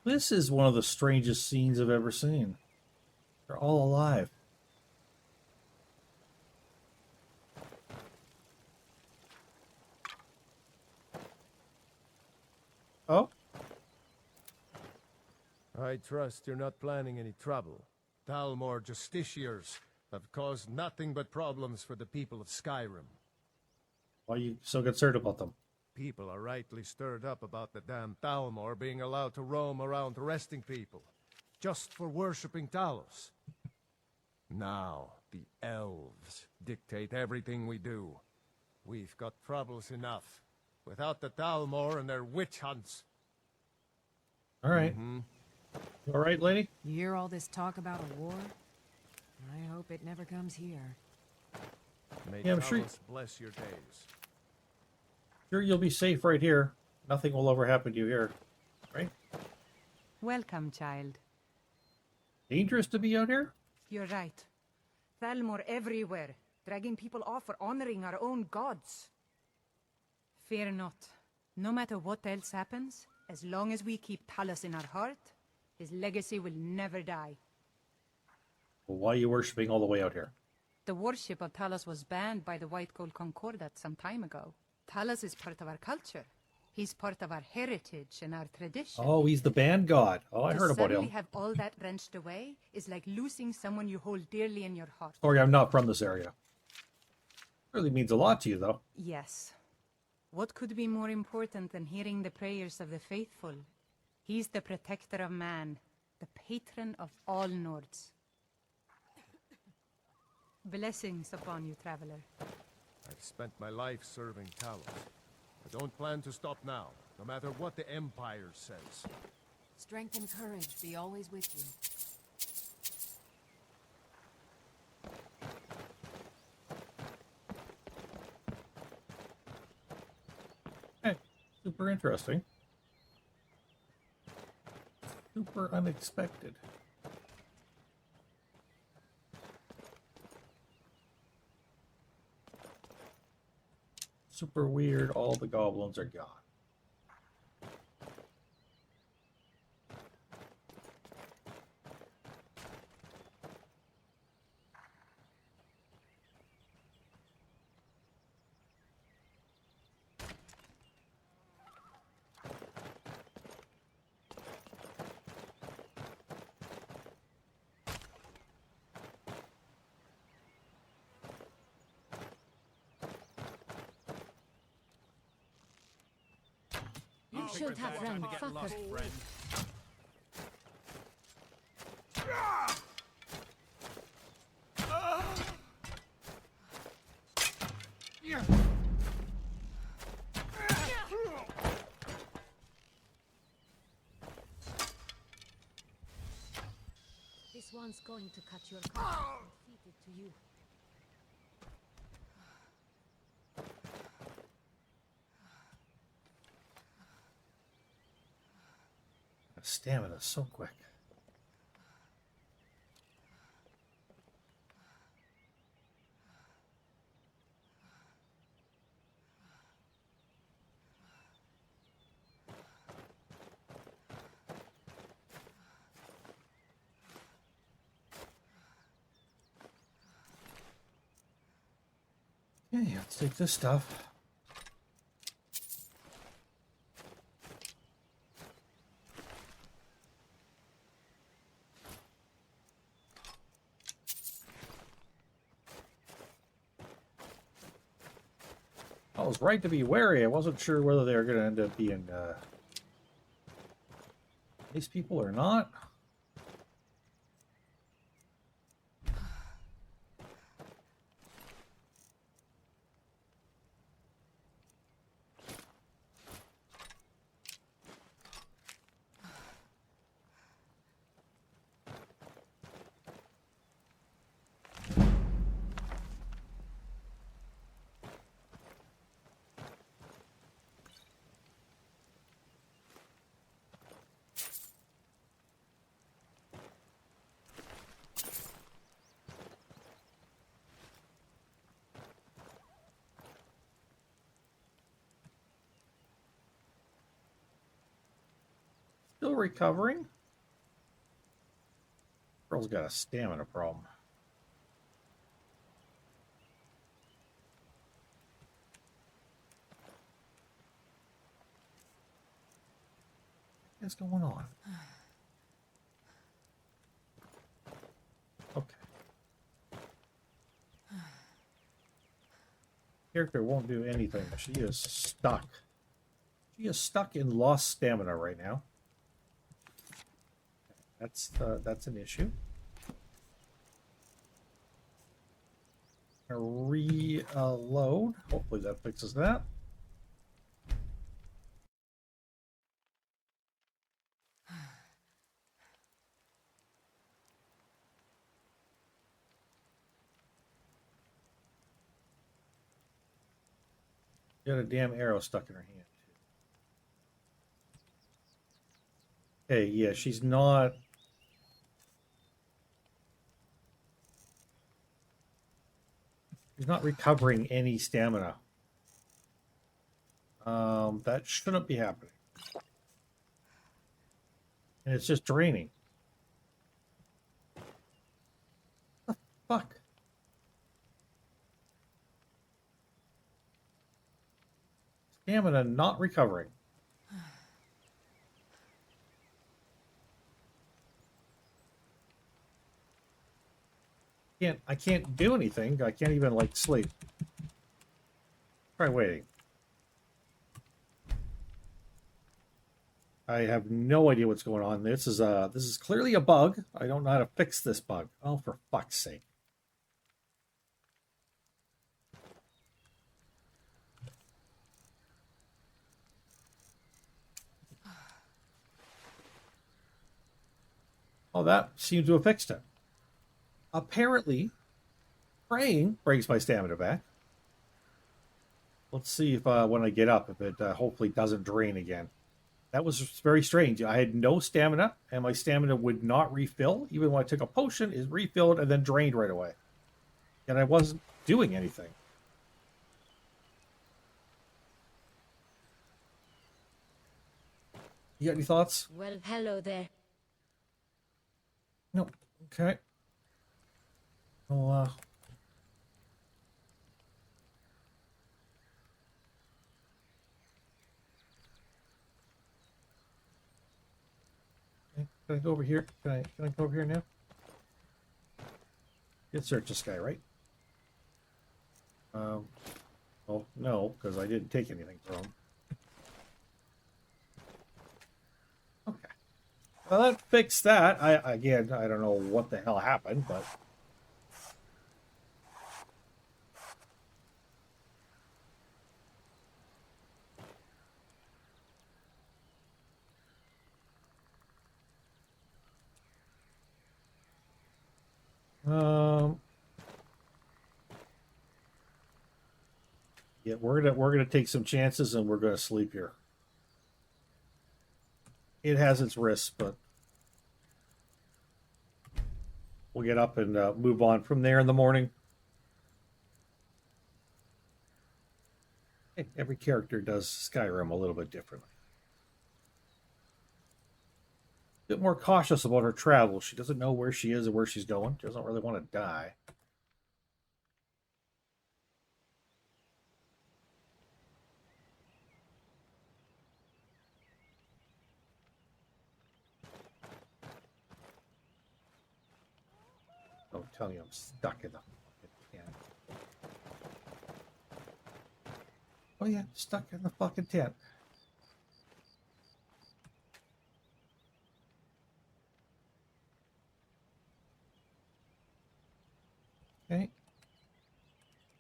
Speaker 1: This is one of the strangest scenes I've ever seen. They're all alive. Oh,
Speaker 4: I trust you're not planning any trouble. Dalmor justiciars have caused nothing but problems for the people of SK'Rim.
Speaker 1: why are you so concerned about them?
Speaker 4: People are rightly stirred up about the damn Dalmor being allowed to roam around arresting people, just for worshipping Talos. Now, the elves dictate everything we do. We've got troubles enough, without the Dalmor and their witch hunts.
Speaker 1: All right. You all right, lady?
Speaker 5: You hear all this talk about a war? I hope it never comes here.
Speaker 4: May
Speaker 1: Yeah, I'm sure-
Speaker 4: Talos bless your days.
Speaker 1: Sure, you'll be safe right here. Nothing will ever happen to you here, right?
Speaker 6: Welcome, child.
Speaker 1: Dangerous to be out here?
Speaker 6: You're right. Thalmor everywhere, dragging people off for honoring our own gods. Fear not. No matter what else happens, as long as we keep Talos in our heart, his legacy will never die.
Speaker 1: Well, why are you worshiping all the way out here?
Speaker 6: The worship of Talos was banned by the White Gold Concordat some time ago. Talos is part of our culture. He's part of our heritage and our tradition.
Speaker 1: Oh, he's the band god. Oh, I
Speaker 6: to
Speaker 1: heard about
Speaker 6: suddenly
Speaker 1: him.
Speaker 6: have all that wrenched away is like losing someone you hold dearly in your heart.
Speaker 1: Sorry, I'm not from this area. Really means a lot to you, though.
Speaker 6: Yes. What could be more important than hearing the prayers of the faithful? He's the protector of man, the patron of all Nords. Blessings upon you, traveler.
Speaker 4: I've spent my life serving Talos. I don't plan to stop now, no matter what the Empire says.
Speaker 5: Strength and courage be always with you.
Speaker 1: Hey, super interesting. Super unexpected. Super weird, all the goblins are gone.
Speaker 2: You should have run, fucker. this one's going to cut your coat and feed it to you.
Speaker 1: Stamina so quick. Okay, let's take this stuff. I was right to be wary. I wasn't sure whether they were going to end up being nice people or not. Still recovering. Girl's got a stamina problem. What's going on? Okay. Character won't do anything. She is stuck. She is stuck in lost stamina right now. That's an issue. Reload. Hopefully that fixes that. Got a damn arrow stuck in her hand. Okay, yeah, she's not. She's not recovering any stamina. That shouldn't be happening. And it's just draining. What the fuck? Stamina not recovering. I can't do anything. I can't even like sleep. Try waiting. I have no idea what's going on. This is clearly a bug. I don't know how to fix this bug. Oh, for fuck's sake. Oh, that seems to have fixed it. Apparently, praying brings my stamina back. Let's see if when I get up, if it hopefully doesn't drain again. That was very strange. I had no stamina, and my stamina would not refill. Even when I took a potion, it refilled and then drained right away. And I wasn't doing anything. You got any thoughts?
Speaker 2: Well, hello there.
Speaker 1: No. Okay. Well, can I go over here? Can I go over here now? You can search this guy, right? Well, no, because I didn't take anything from him. Okay. Well, that fixed that. I don't know what the hell happened, but Yeah, we're gonna take some chances and we're gonna sleep here. It has its risks, but we'll get up and move on from there in the morning. Hey, every character does Skyrim a little bit differently. A bit more cautious about her travel. She doesn't know where she is and where she's going. She doesn't really want to die. Don't tell me I'm stuck in the fucking tent. Oh yeah, stuck in the fucking tent. Okay.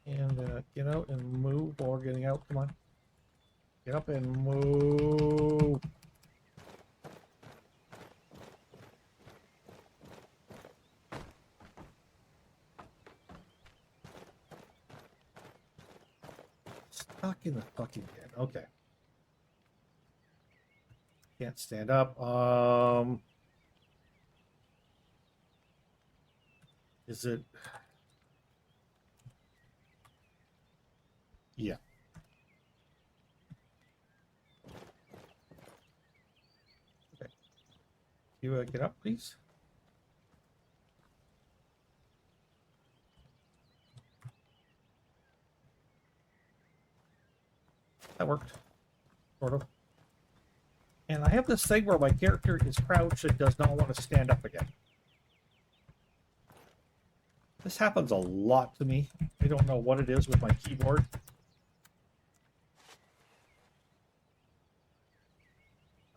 Speaker 1: And get out and move while we're getting out. Come on. Get up and move. Stuck in the fucking tent. Okay. Can't stand up. Is it? Yeah. Okay. You get up, please. That worked. Sort of. And I have this thing where my character is crouched and does not want to stand up again. This happens a lot to me. I don't know what it is with my keyboard.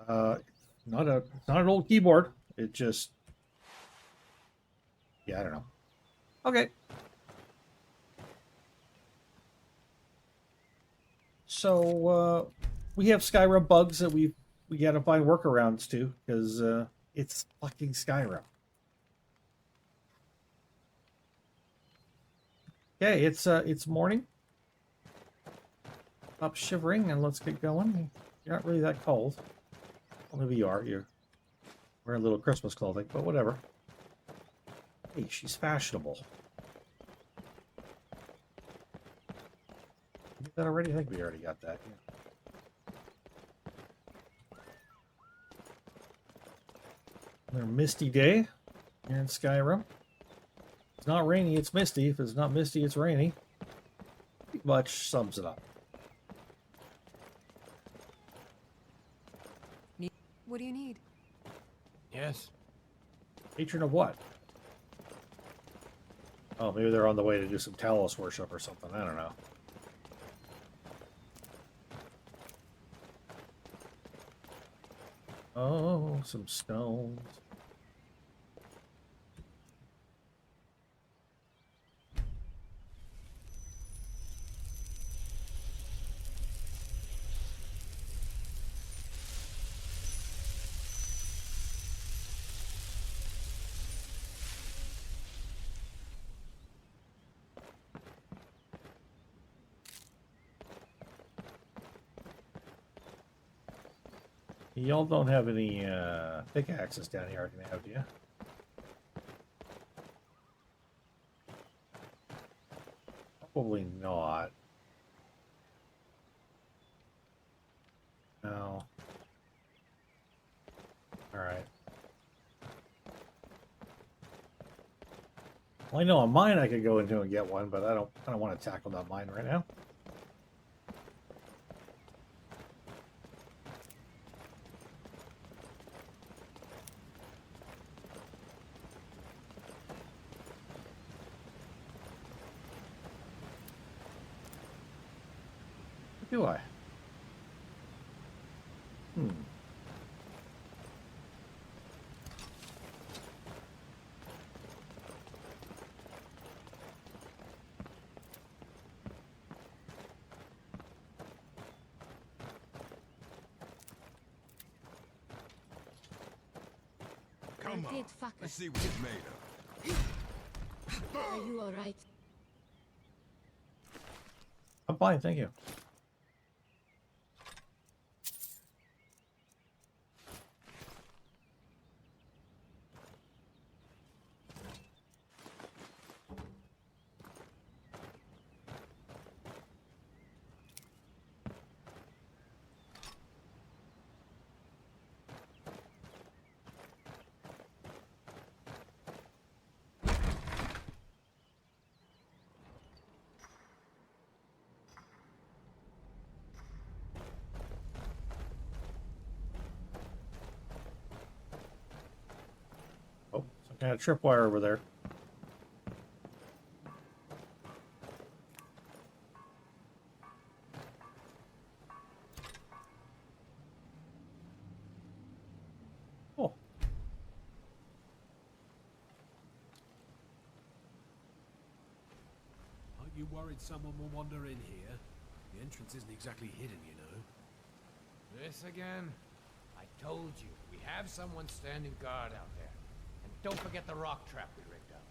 Speaker 1: It's not an old keyboard. It just, yeah, I don't know. Okay. So we have Skyrim bugs that we got to find workarounds to because it's fucking Skyrim. Okay, it's morning. Up shivering and let's get going. You're not really that cold. Well, maybe you are. You're wearing a little Christmas clothing, but whatever. Hey, she's fashionable. We did that already? I think we already got that. Yeah. Another misty day here in Skyrim. It's not rainy, it's misty. If it's not misty, it's rainy. Pretty much sums it up.
Speaker 5: What do you need?
Speaker 3: Yes.
Speaker 1: Patron of what? Oh, maybe they're on the way to do some Talos worship or something. I don't know. Oh, some stones. Y'all don't have any pickaxes down here I can have, do you? Probably not. No. Alright. Well, I know on mine I could go into and get one, but I don't want to tackle that mine right now. Do I?
Speaker 7: Come on,
Speaker 2: Did fucker.
Speaker 7: let's see what it's made of.
Speaker 2: Are you alright?
Speaker 1: I'm fine, thank you. Oh, some kind of tripwire over there. Oh.
Speaker 7: Aren't you worried someone will wander in here? The entrance isn't exactly hidden, you know.
Speaker 3: This again? I told you, we have someone standing guard out there. And don't forget the rock trap we rigged up.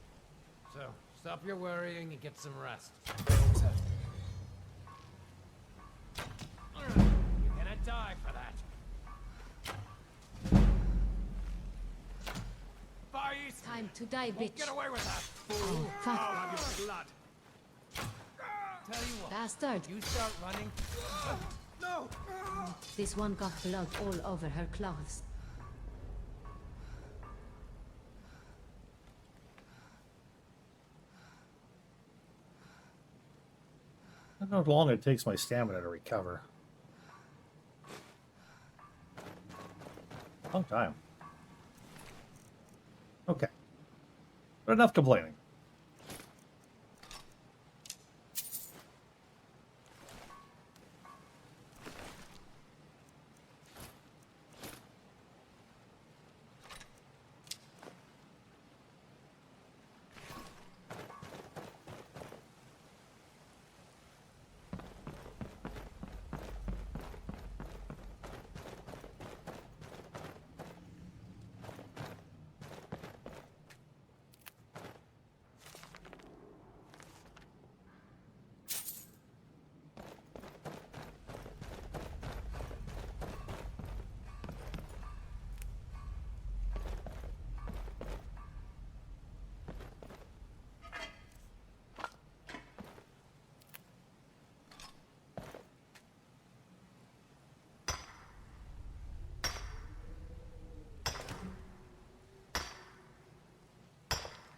Speaker 3: So, stop your worrying and get some rest. You're gonna die for that. Boys!
Speaker 2: Time to die,
Speaker 3: Won't
Speaker 2: bitch.
Speaker 3: get away with that!
Speaker 2: Oh, fuck.
Speaker 7: I'll have your blood.
Speaker 3: Tell you what,
Speaker 2: Bastard.
Speaker 3: you start running. No!
Speaker 2: This one got blood all over her clothes.
Speaker 1: I don't know how long it takes my stamina to recover. Long time. Okay. But enough complaining.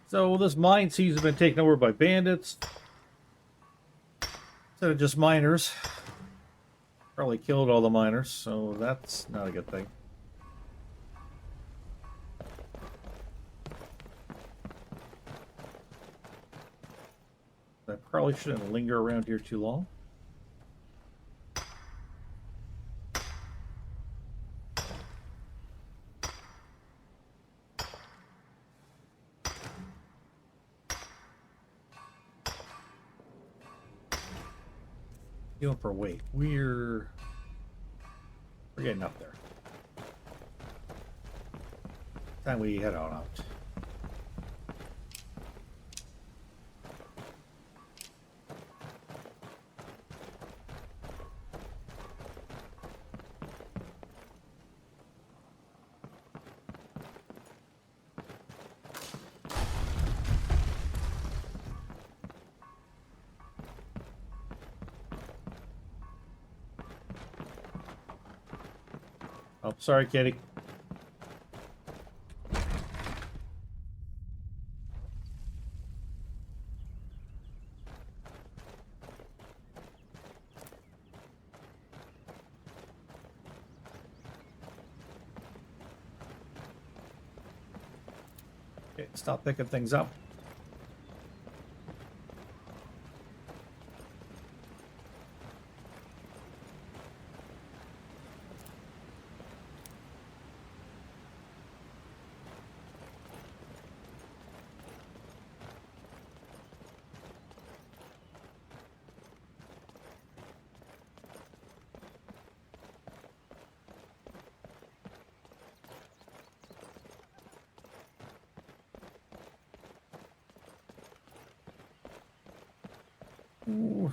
Speaker 1: So this mine seems to have been taken over by bandits. Instead of just miners. Probably killed all the miners, so that's not a good thing. I probably shouldn't linger around here too long. Doing for weight. We're getting up there. Time we head on out. Oh, sorry, kitty. Okay, stop picking things up. Ooh.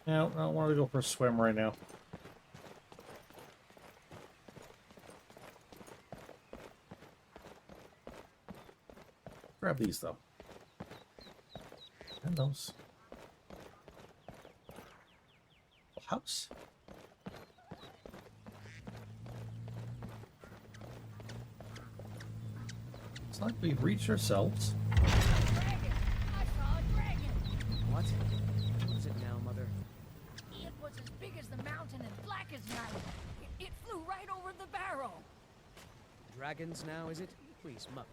Speaker 1: No, I don't want to go for a swim right now. Grab these though. And those. House. It's like we've reached ourselves.
Speaker 8: Dragon! I saw a dragon!
Speaker 9: What? What is it now, Mother?
Speaker 8: It was as big as the mountain and black as night. It flew right over the barrel.
Speaker 9: Dragons now, is it? Please, Mother.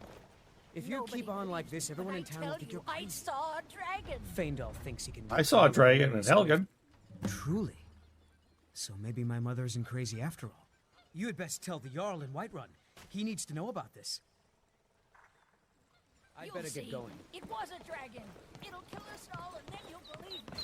Speaker 9: If you
Speaker 8: Nobody
Speaker 9: keep on like this,
Speaker 8: believes me
Speaker 9: everyone
Speaker 8: when
Speaker 9: in town
Speaker 8: I
Speaker 9: will
Speaker 8: tell
Speaker 9: think
Speaker 8: you
Speaker 9: you're
Speaker 8: I
Speaker 9: crazy.
Speaker 8: saw a dragon.
Speaker 9: Feindal thinks he can...
Speaker 1: I saw a dragon in Helgen.
Speaker 9: Truly? So maybe my mother isn't crazy after all. You had best tell the Jarl in Whiterun. He needs to know about this. I'd
Speaker 8: You'll
Speaker 9: better
Speaker 8: see.
Speaker 9: get going.
Speaker 8: It was a dragon. It'll kill us all, and then you'll believe me.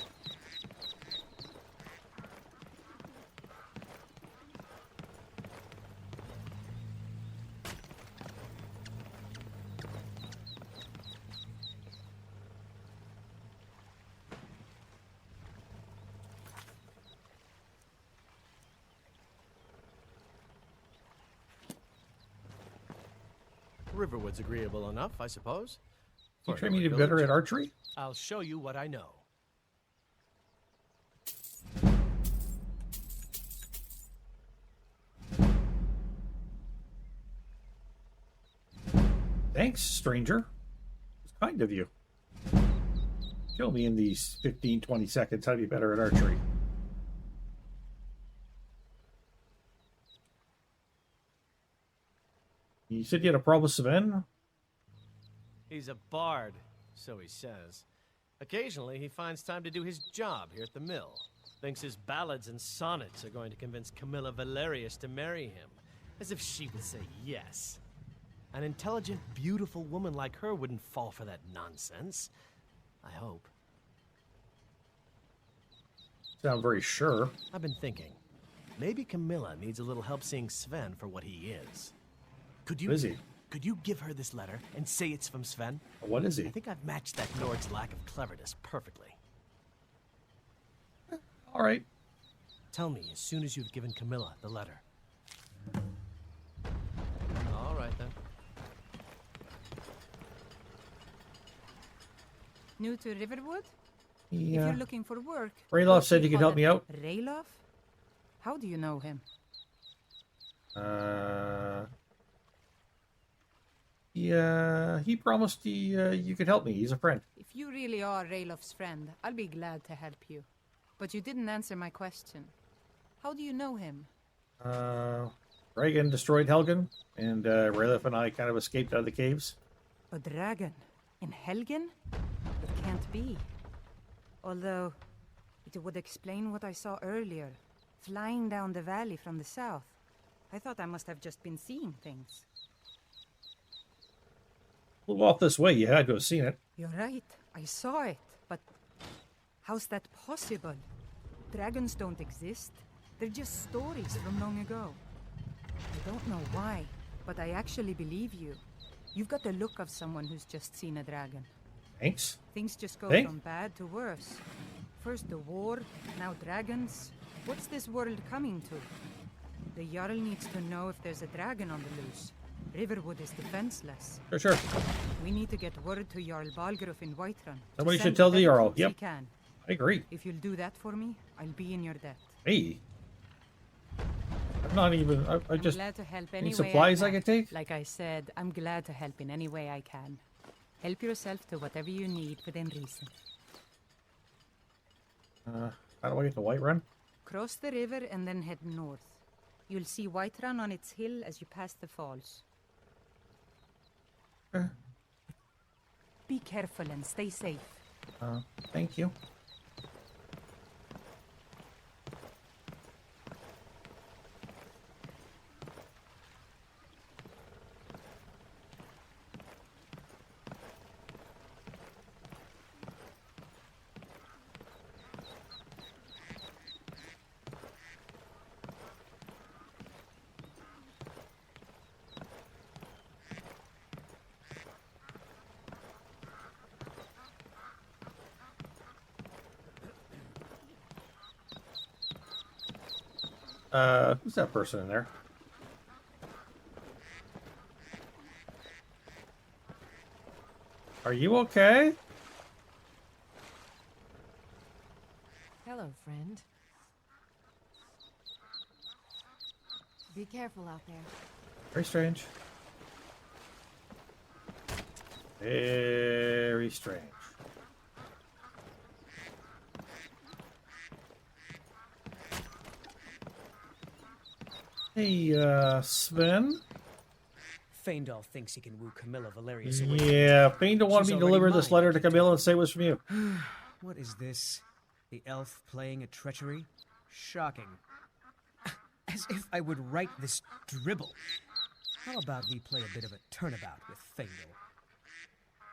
Speaker 10: Riverwood's agreeable enough, I suppose.
Speaker 1: You
Speaker 10: For
Speaker 1: train me to
Speaker 10: Hilliard
Speaker 1: be better
Speaker 10: Village,
Speaker 1: at archery?
Speaker 10: I'll show you what I know.
Speaker 1: Thanks, stranger. It's kind of you. Show me in these 15, 20 seconds how to be better at archery. You said you had a problem with Sven?
Speaker 10: He's a bard, so he says. Occasionally, he finds time to do his job here at the mill. Thinks his ballads and sonnets are going to convince Camilla Valerius to marry him. As if she would say yes. An intelligent, beautiful woman like her wouldn't fall for that nonsense. I hope.
Speaker 1: Sound very sure.
Speaker 10: I've been thinking. Maybe Camilla needs a little help seeing Sven for what he is. Could you...
Speaker 1: Busy.
Speaker 10: Could you give her this letter and say it's from Sven?
Speaker 1: What is
Speaker 10: I
Speaker 1: he?
Speaker 10: think I've matched that Nord's lack of cleverness perfectly.
Speaker 1: All right.
Speaker 10: Tell me as soon as you've given Camilla the letter. All right, then.
Speaker 6: New to Riverwood? If
Speaker 1: Yeah.
Speaker 6: you're looking for work...
Speaker 1: Rayloff said you could help me out.
Speaker 6: Rayloff? How do you know him?
Speaker 1: Yeah, he promised you could help me. He's a friend.
Speaker 6: If you really are Rayloff's friend, I'll be glad to help you. But you didn't answer my question. How do you know him?
Speaker 1: Reagan destroyed Helgen, and Rayloff and I kind of escaped out of the caves.
Speaker 6: A dragon? In Helgen? It can't be. Although, it would explain what I saw earlier. Flying down the valley from the south. I thought I must have just been seeing things.
Speaker 1: Flew off this way. You had to have seen it.
Speaker 6: You're right. I saw it. But how's that possible? Dragons don't exist. They're just stories from long ago. I don't know why, but I actually believe you. You've got the look of someone who's just seen a dragon.
Speaker 1: Thanks.
Speaker 6: Things just go
Speaker 1: Hey.
Speaker 6: from bad to worse. First the war, now dragons. What's this world coming to? The Jarl needs to know if there's a dragon on the loose. Riverwood is defenseless.
Speaker 1: Sure.
Speaker 6: We need to get word to Jarl Balgruuf in Whiterun.
Speaker 1: Somebody
Speaker 6: Send
Speaker 1: should tell the
Speaker 6: whatever
Speaker 1: Jarl.
Speaker 6: troops we
Speaker 1: Yep.
Speaker 6: can.
Speaker 1: I agree.
Speaker 6: If you'll do that for me, I'll be in your debt.
Speaker 1: Hey. I'm not even... I
Speaker 6: I'm
Speaker 1: just...
Speaker 6: glad to help
Speaker 1: Any
Speaker 6: any
Speaker 1: supplies
Speaker 6: way
Speaker 1: I
Speaker 6: can.
Speaker 1: can take?
Speaker 6: Like I said, I'm glad to help in any way I can. Help yourself to whatever you need within reason.
Speaker 1: How do I get to Whiterun?
Speaker 6: Cross the river and then head north. You'll see Whiterun on its hill as you pass the falls. Be careful and stay safe.
Speaker 1: Thank you. Who's that person in there? Are you okay?
Speaker 5: Hello, friend. Be careful out there.
Speaker 1: Very strange. Very strange. Hey, Sven?
Speaker 9: Feindal thinks he can woo Camilla Valerius away.
Speaker 1: Yeah, Feindal wanted
Speaker 9: She's
Speaker 1: me to
Speaker 9: already
Speaker 1: deliver this
Speaker 9: mine,
Speaker 1: letter
Speaker 9: I
Speaker 1: to
Speaker 9: can
Speaker 1: Camilla
Speaker 9: tell.
Speaker 1: and say it was from you.
Speaker 9: What is this? The elf playing a treachery? Shocking. As if I would write this dribble. How about we play a bit of a turnabout with Feindal?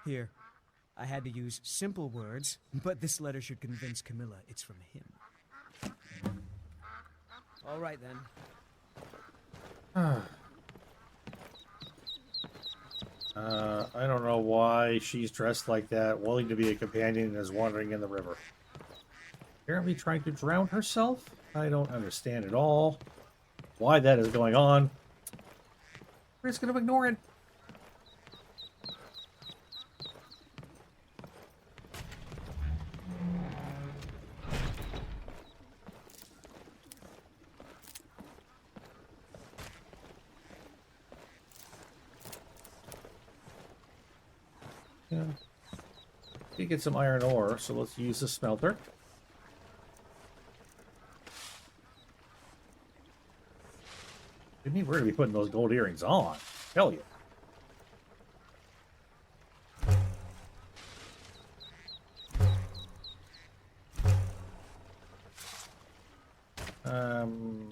Speaker 9: Here, I had to use simple words, but this letter should convince Camilla it's from him. All right, then.
Speaker 1: I don't know why she's dressed like that, willing to be a companion and is wandering in the river. Apparently trying to drown herself? I don't understand at all why that is going on. We're just going to ignore it. Yeah. We get some iron ore, so let's use the smelter. I mean, we're going to be putting those gold earrings on. Hell yeah. In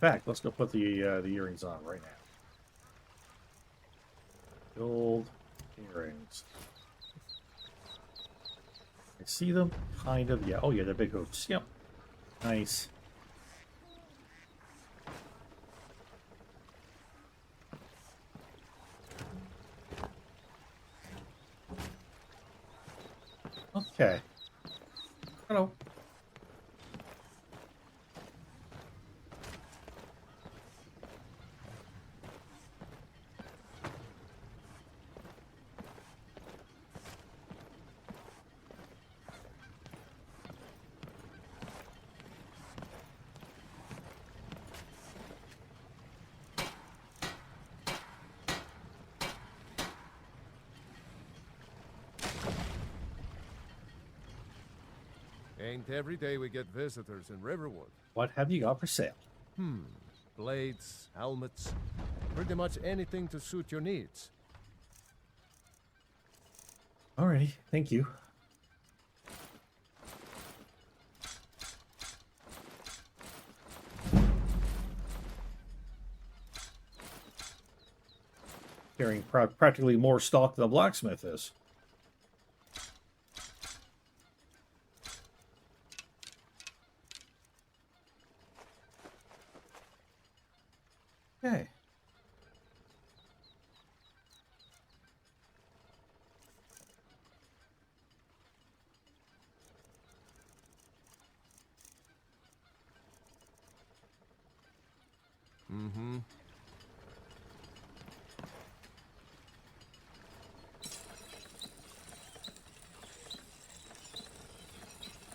Speaker 1: fact, let's go put the earrings on right now. Gold earrings. I see them, kind of. Yeah. Oh yeah, they're big hoops. Yep. Nice. Okay. Hello.
Speaker 4: Ain't every day we get visitors in Riverwood.
Speaker 1: What have you got for sale?
Speaker 4: Blades, helmets, pretty much anything to suit your needs.
Speaker 1: Alrighty, thank you. Carrying practically more stock than the blacksmith is. Okay.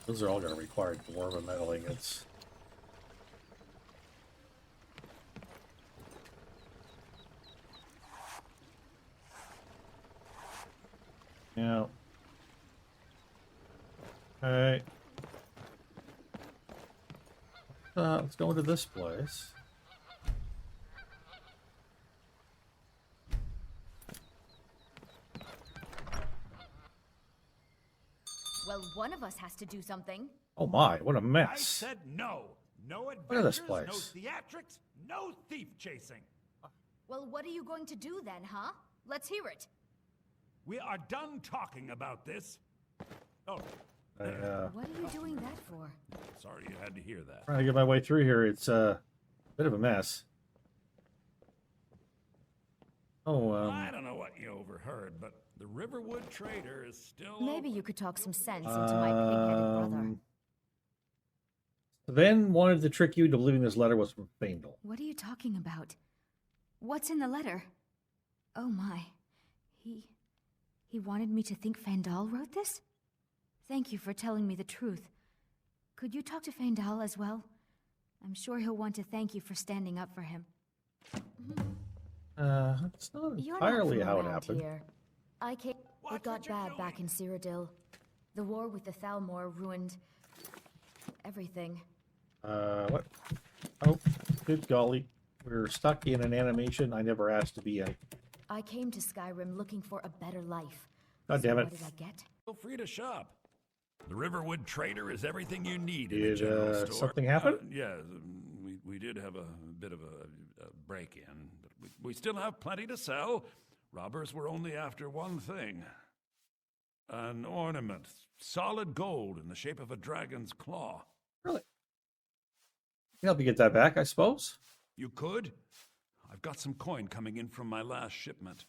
Speaker 1: Those are all going to require dwarven metal ingots. Yeah. Alright. Let's go into this place.
Speaker 8: Well, one of us has to do something.
Speaker 1: Oh my, what a
Speaker 11: I
Speaker 1: mess.
Speaker 11: said no. No
Speaker 1: Look at this
Speaker 11: adventures, no
Speaker 1: place.
Speaker 11: theatrics, no thief chasing.
Speaker 8: Well, what are you going to do then, huh? Let's hear it.
Speaker 11: We are done talking about this. Oh,
Speaker 8: What are you doing that for?
Speaker 11: sorry you had to hear that.
Speaker 1: Trying to get my way through here. It's a bit of a mess. Oh,
Speaker 11: I don't know what you overheard, but the Riverwood trader is still
Speaker 8: Maybe you could talk some sense into my pig-headed brother.
Speaker 1: Then wanted to trick you into believing this letter was from Faendal.
Speaker 12: What are you talking about? What's in the letter? Oh my. He wanted me to think Faendal wrote this? Thank you for telling me the truth. Could you talk to Faendal as well? I'm sure he'll want to thank you for standing up for him.
Speaker 1: It's not entirely how it happened.
Speaker 12: Here. It got bad back in Cyrodiil. The war with the Thalmor ruined everything.
Speaker 1: What? Oh, good golly. We're stuck in an animation I never asked to be in.
Speaker 12: I came to SK'Rim looking for a better life.
Speaker 1: God damn it.
Speaker 12: What did I get?
Speaker 11: Feel free to shop. The Riverwood Trader is everything you need in a
Speaker 1: Did
Speaker 11: general store.
Speaker 1: something happen?
Speaker 11: Yeah, we did have a bit of a break-in, but we still have plenty to sell. Robbers were only after one thing. An ornament, solid gold in the shape of a dragon's claw.
Speaker 1: Really? Can help you get that back, I suppose.
Speaker 11: You could? I've got some coin coming in from my last shipment.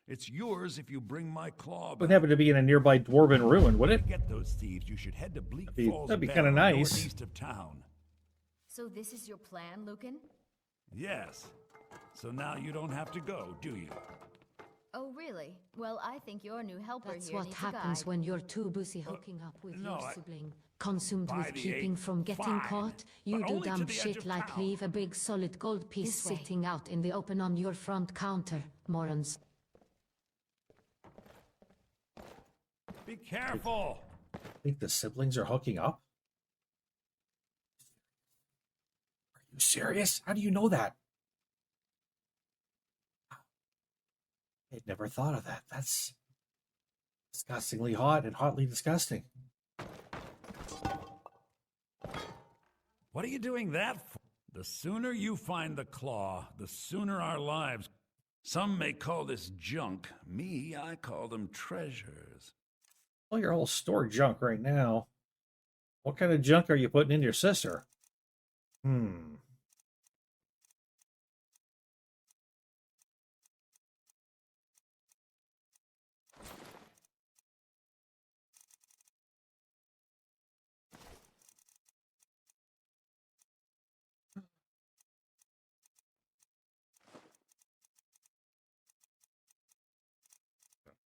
Speaker 11: It's yours if you bring my claw back.
Speaker 1: Would happen to be in a nearby dwarven ruin, would it?
Speaker 11: To get those thieves, you should head to Bleak Falls.
Speaker 1: That'd be
Speaker 11: Barrow,
Speaker 1: kind of nice.
Speaker 11: northeast of town.
Speaker 12: So this is your plan, Lucan?
Speaker 11: Yes. So now you don't have to go, do you?
Speaker 12: Oh, really? Well, I think your new helper
Speaker 2: That's
Speaker 12: here
Speaker 2: what
Speaker 12: needs
Speaker 2: happens
Speaker 12: a guide.
Speaker 2: when you're too busy hooking up with
Speaker 11: no,
Speaker 2: your
Speaker 11: I-
Speaker 2: sibling. Consumed
Speaker 11: By
Speaker 2: with
Speaker 11: the
Speaker 2: keeping
Speaker 11: eight,
Speaker 2: from getting
Speaker 11: fine,
Speaker 2: caught, you
Speaker 11: but
Speaker 2: do
Speaker 11: only to
Speaker 2: dumb
Speaker 11: the edge
Speaker 2: shit
Speaker 11: of
Speaker 2: like
Speaker 11: town.
Speaker 2: leave a big solid gold piece
Speaker 12: This way.
Speaker 2: sitting out in the open on your front counter, morons.
Speaker 11: Be careful!
Speaker 1: Think the siblings are hooking up? Are you serious? How do you know that? I'd never thought of that. That's disgustingly hot and hotly disgusting.
Speaker 11: What are you doing that for? The sooner you find the claw, the sooner our lives. Some may call this junk. Me, I call them treasures.
Speaker 1: Well, your whole store junk right now. What kind of junk are you putting in your sister?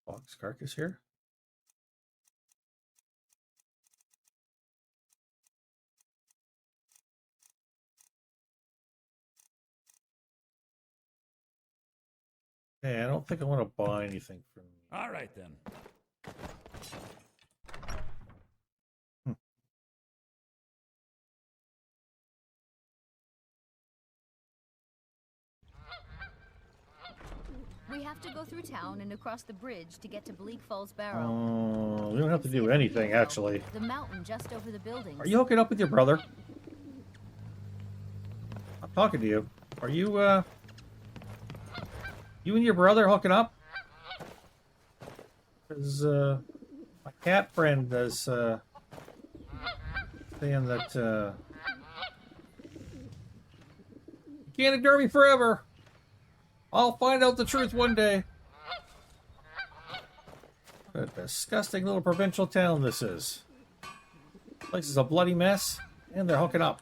Speaker 1: Fox carcass here. Hey, I don't think I want to buy anything from you.
Speaker 11: All right, then.
Speaker 12: We have to go through town and across the bridge to get to Bleak Falls Barrow.
Speaker 1: We don't have to do anything, actually.
Speaker 12: The mountain just over the buildings.
Speaker 1: Are you hooking up with your brother? I'm talking to you. Are you, you and your brother hooking up? Because, my cat friend is, saying that, you can't ignore me forever. I'll find out the truth one day. What a disgusting little provincial town this is. Place is a bloody mess, and they're hooking up.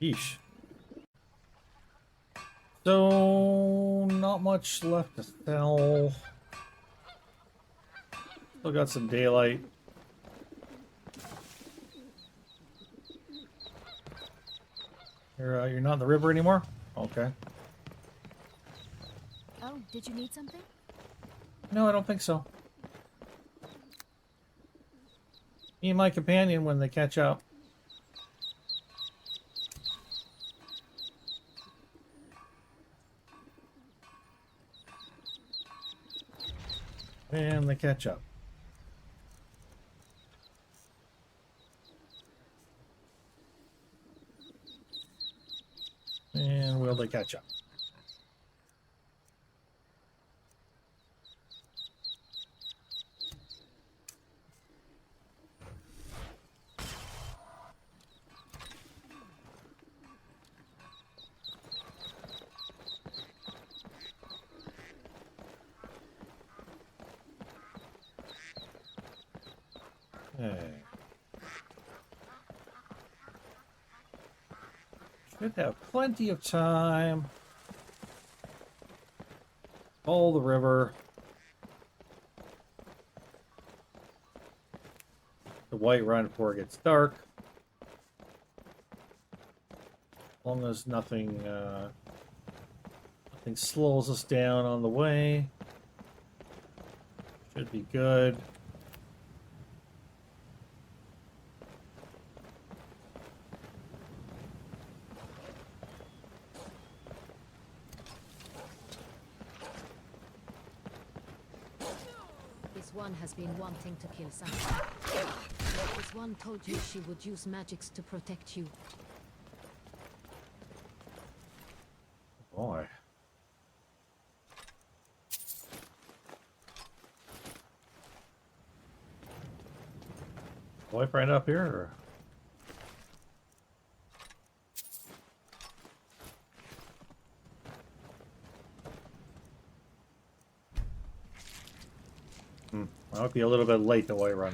Speaker 1: Yeesh. So, not much left to sell. Still got some daylight. You're not in the river anymore? Okay.
Speaker 12: Oh, did you need something?
Speaker 1: No, I don't think so. Me and my companion, when they catch up. And they catch up. And will they catch up? Hey. Should have plenty of time. Follow the river. The White Run before it gets dark. As long as nothing slows us down on the way. Should be good.
Speaker 2: This one has been wanting to kill someone. This one told you she would use magics to protect you.
Speaker 1: Boy. Boyfriend up here? Or? I might be a little bit late to White Run.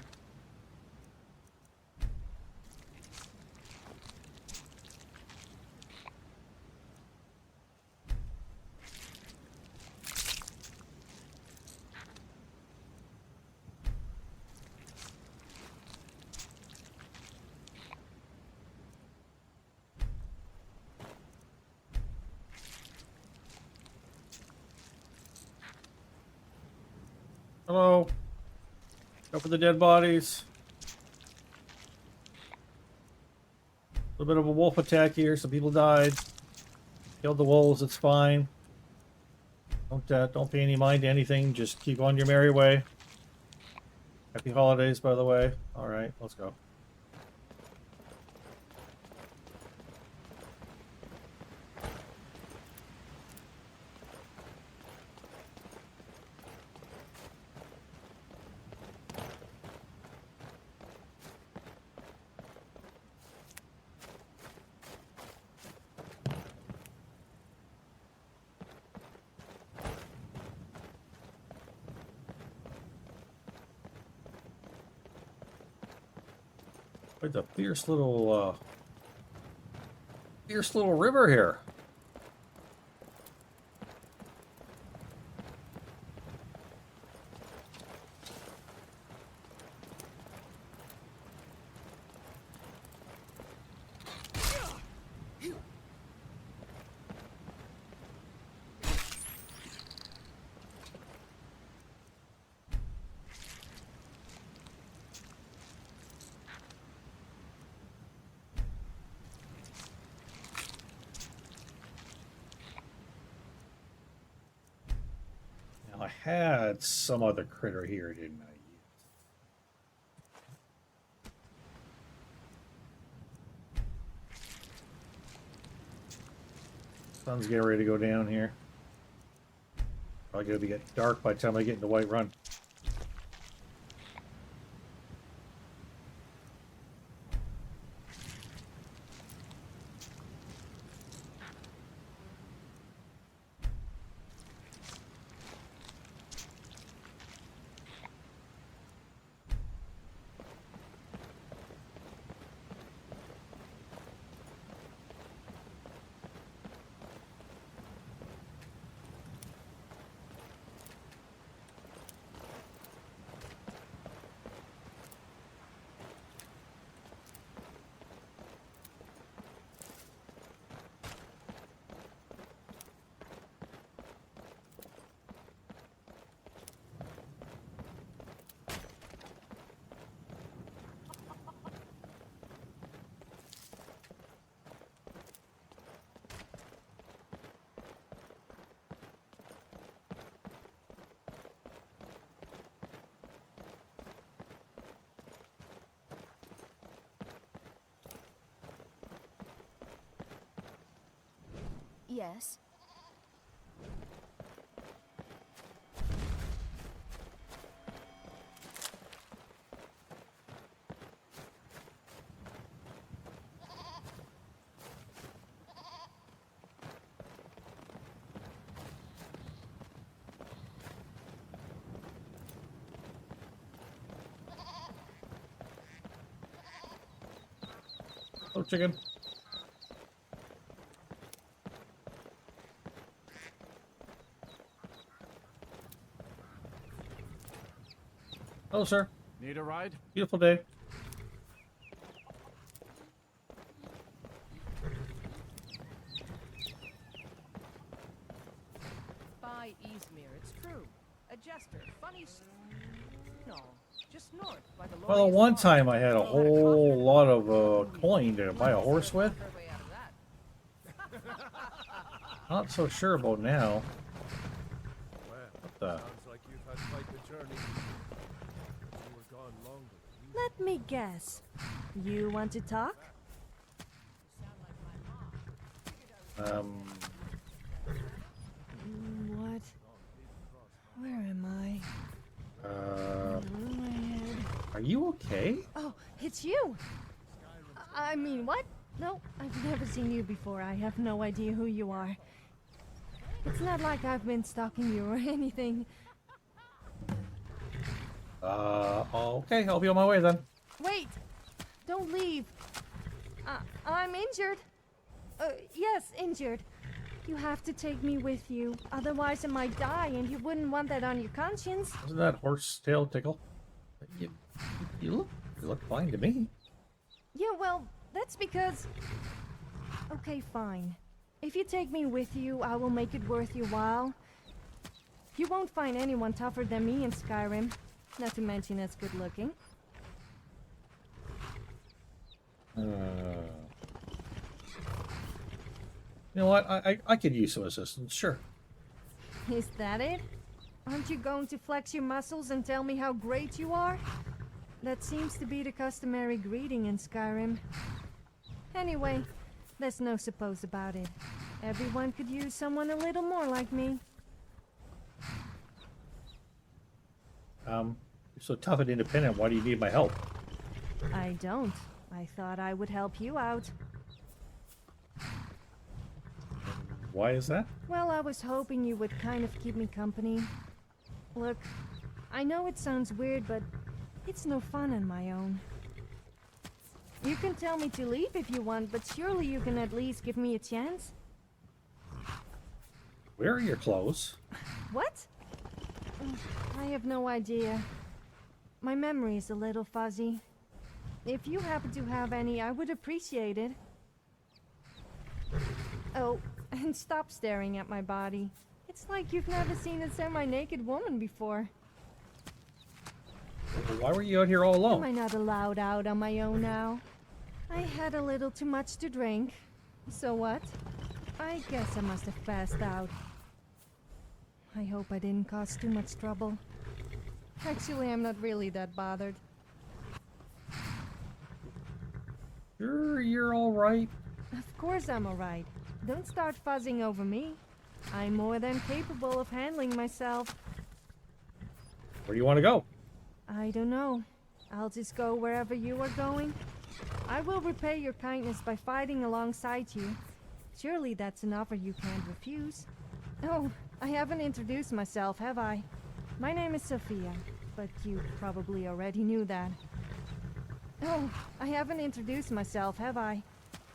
Speaker 1: Hello. Go for the dead bodies. A little bit of a wolf attack here. Some people died. Killed the wolves. It's fine. Don't pay any mind to anything. Just keep on your merry way. Happy holidays, by the way. All right, let's go. Quite a fierce little river here. I had some other critter here, didn't I? Sun's getting ready to go down here. Probably gonna get dark by the time I get into White Run.
Speaker 12: Yes.
Speaker 1: Oh, chicken. Hello, sir.
Speaker 7: Need a ride?
Speaker 1: Beautiful day.
Speaker 6: By Izmir, it's true. A jester, funny. No, just north by the.
Speaker 1: Well, the one time I had a whole lot of coin to buy a horse with. Not so sure about now. What the?
Speaker 4: Sounds like you've had quite the journey. You were gone longer.
Speaker 13: Let me guess. You want to talk? What? Where am I? My head.
Speaker 1: Are you okay?
Speaker 13: Oh, it's you! I mean, what? No, I've never seen you before. I have no idea who you are. It's not like I've been stalking you or anything.
Speaker 1: Okay, I'll be on my way then.
Speaker 13: Wait! Don't leave. I'm injured. Yes, injured. You have to take me with you. Otherwise I might die, and you wouldn't want that on your conscience.
Speaker 1: Doesn't that horse tail tickle? You look fine to me.
Speaker 13: Yeah, well, that's because... Okay, fine. If you take me with you, I will make it worth your while. You won't find anyone tougher than me in SK'Rim. Not to mention as good looking.
Speaker 1: You know what? I could use some assistance, sure.
Speaker 13: Is that it? Aren't you going to flex your muscles and tell me how great you are? That seems to be the customary greeting in SK'Rim. Anyway, there's no suppose about it. Everyone could use someone a little more like me.
Speaker 1: You're so tough and independent, why do you need my help?
Speaker 13: I don't. I thought I would help you out.
Speaker 1: Why is that?
Speaker 13: Well, I was hoping you would kind of keep me company. Look, I know it sounds weird, but it's no fun on my own. You can tell me to leave if you want, but surely you can at least give me a chance?
Speaker 1: Where are your clothes?
Speaker 13: What? I have no idea. My memory is a little fuzzy. If you happen to have any, I would appreciate it. Oh, and stop staring at my body. It's like you've never seen a semi-naked woman before.
Speaker 1: Why were you out here all alone?
Speaker 13: Am I not allowed out on my own now? I had a little too much to drink. So what? I guess I must have passed out. I hope I didn't cause too much trouble. Actually, I'm not really that bothered.
Speaker 1: Sure, you're all right.
Speaker 13: Of course I'm alright. Don't start fuzzing over me. I'm more than capable of handling myself.
Speaker 1: Where do you want to go?
Speaker 13: I don't know. I'll just go wherever you are going. I will repay your kindness by fighting alongside you. Surely that's an offer you can't refuse. Oh, I haven't introduced myself, have I? My name is Sophia, but you probably already knew that. Oh, I haven't introduced myself, have I?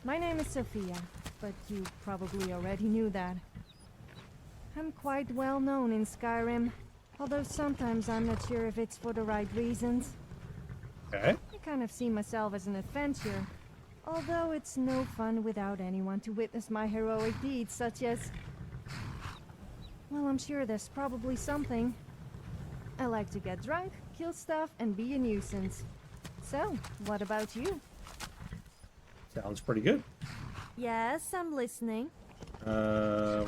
Speaker 13: My name is Sophia, but you probably already knew that. I'm quite well known in SK'Rim, although sometimes I'm not sure if it's for the right reasons.
Speaker 1: Okay.
Speaker 13: I kind of see myself as an adventurer, although it's no fun without anyone to witness my heroic deeds, such as... Well, I'm sure there's probably something. I like to get drunk, kill stuff, and be a nuisance. So, what about you?
Speaker 1: Sounds pretty good.
Speaker 13: Yes, I'm listening. Are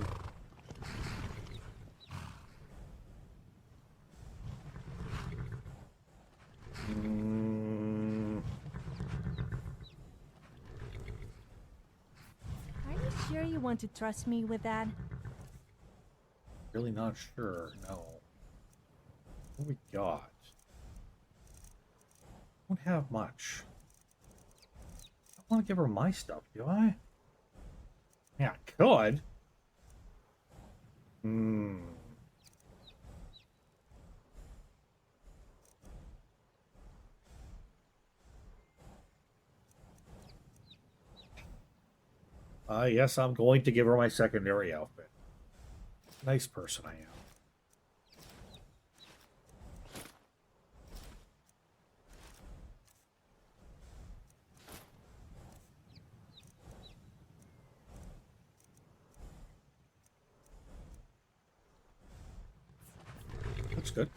Speaker 13: you sure you want to trust me with that?
Speaker 1: Really not sure, no. What we got? Don't have much. I don't want to give her my stuff, do I? Yeah, I could. Yes, I'm going to give her my secondary outfit. Nice person I am. Looks good.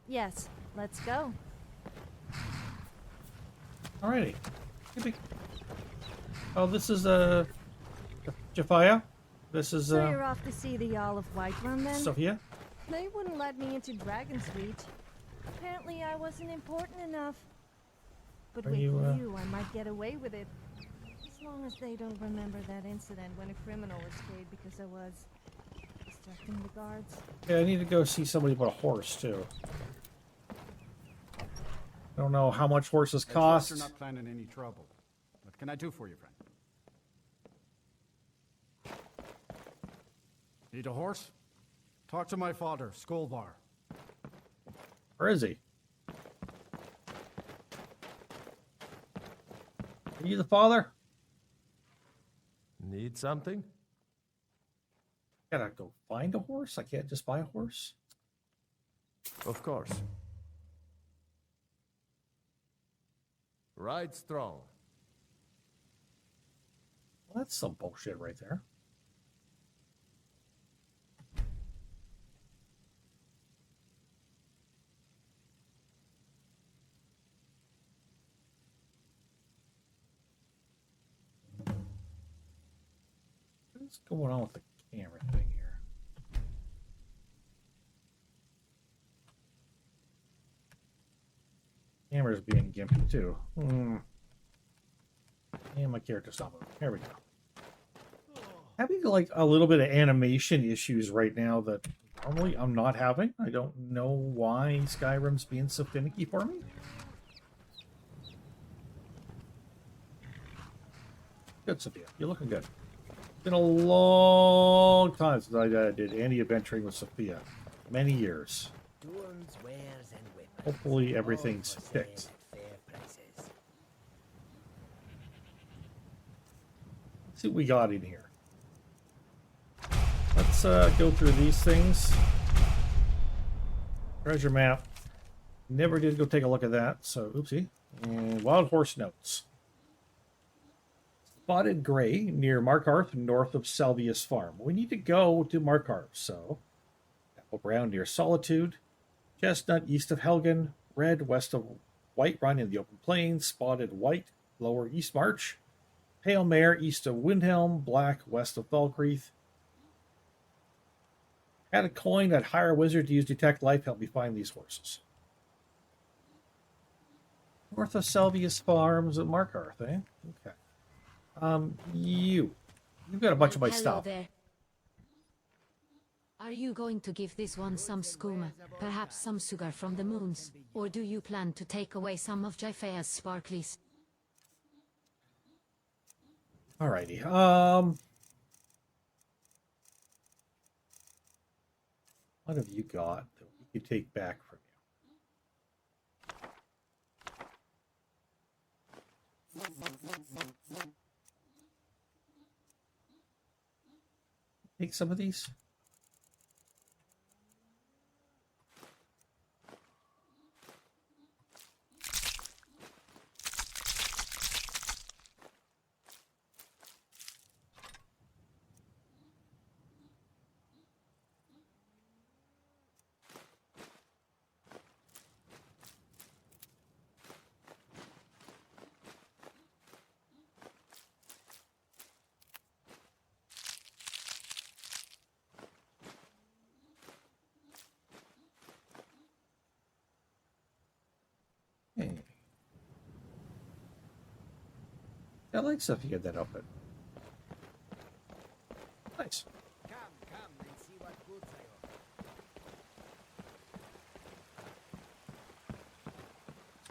Speaker 13: Yes, let's go.
Speaker 1: Alrighty. Yippee. Oh, this is Jafia. This is
Speaker 13: So you're off to see the Olive Whiterun then?
Speaker 1: Sophia.
Speaker 13: They wouldn't let me into Dragon's Reach. Apparently I wasn't important enough. But with you, I might get away with it. As long as they don't remember that incident when a criminal escaped because I was distracting the guards.
Speaker 1: Yeah, I need to go see somebody about a horse too. I don't know how much horses cost.
Speaker 14: You're not planning any trouble. What can I do for you, friend? Need a horse? Talk to my father, Skullbar.
Speaker 1: Where is he? Are you the father?
Speaker 4: Need something?
Speaker 1: Gotta go find a horse? I can't just buy a horse?
Speaker 4: Of course. Ride strong.
Speaker 1: Well, that's some bullshit right there. What's going on with the camera thing here? Camera's being gimpy too. And my character's not moving. There we go. Having like a little bit of animation issues right now that normally I'm not having. I don't know why Skyrim's being so finicky for me. Good, Sophia. You're looking good. It's been a long time since I did any adventuring with Sophia. Many years. Hopefully everything's fixed. Let's see what we got in here. Let's go through these things. Treasure map. Never did go take a look at that, so oopsie. And wild horse notes. Spotted Gray near Markarth, north of Salvius Farm. We need to go to Markarth, so Apple Brown near Solitude, Chestnut east of Helgen, Red west of Whiterun in the open plains, Spotted White lower East March, Pale Mare east of Windhelm, Black west of Thalcreath. Had a coin that Hire Wizard to use Detect Life. Help me find these horses. North of Salvius Farms at Markarth, eh? Okay. You've got a bunch of my stuff.
Speaker 2: There. Are you going to give this one some skooma, perhaps some sugar from the moons, or do you plan to take away some of Jaifea's sparklies?
Speaker 1: Alrighty. What have you got that we could take back from you? Take some of these. Hey. I like stuff you get that outfit. Nice.
Speaker 15: Come and see what goods I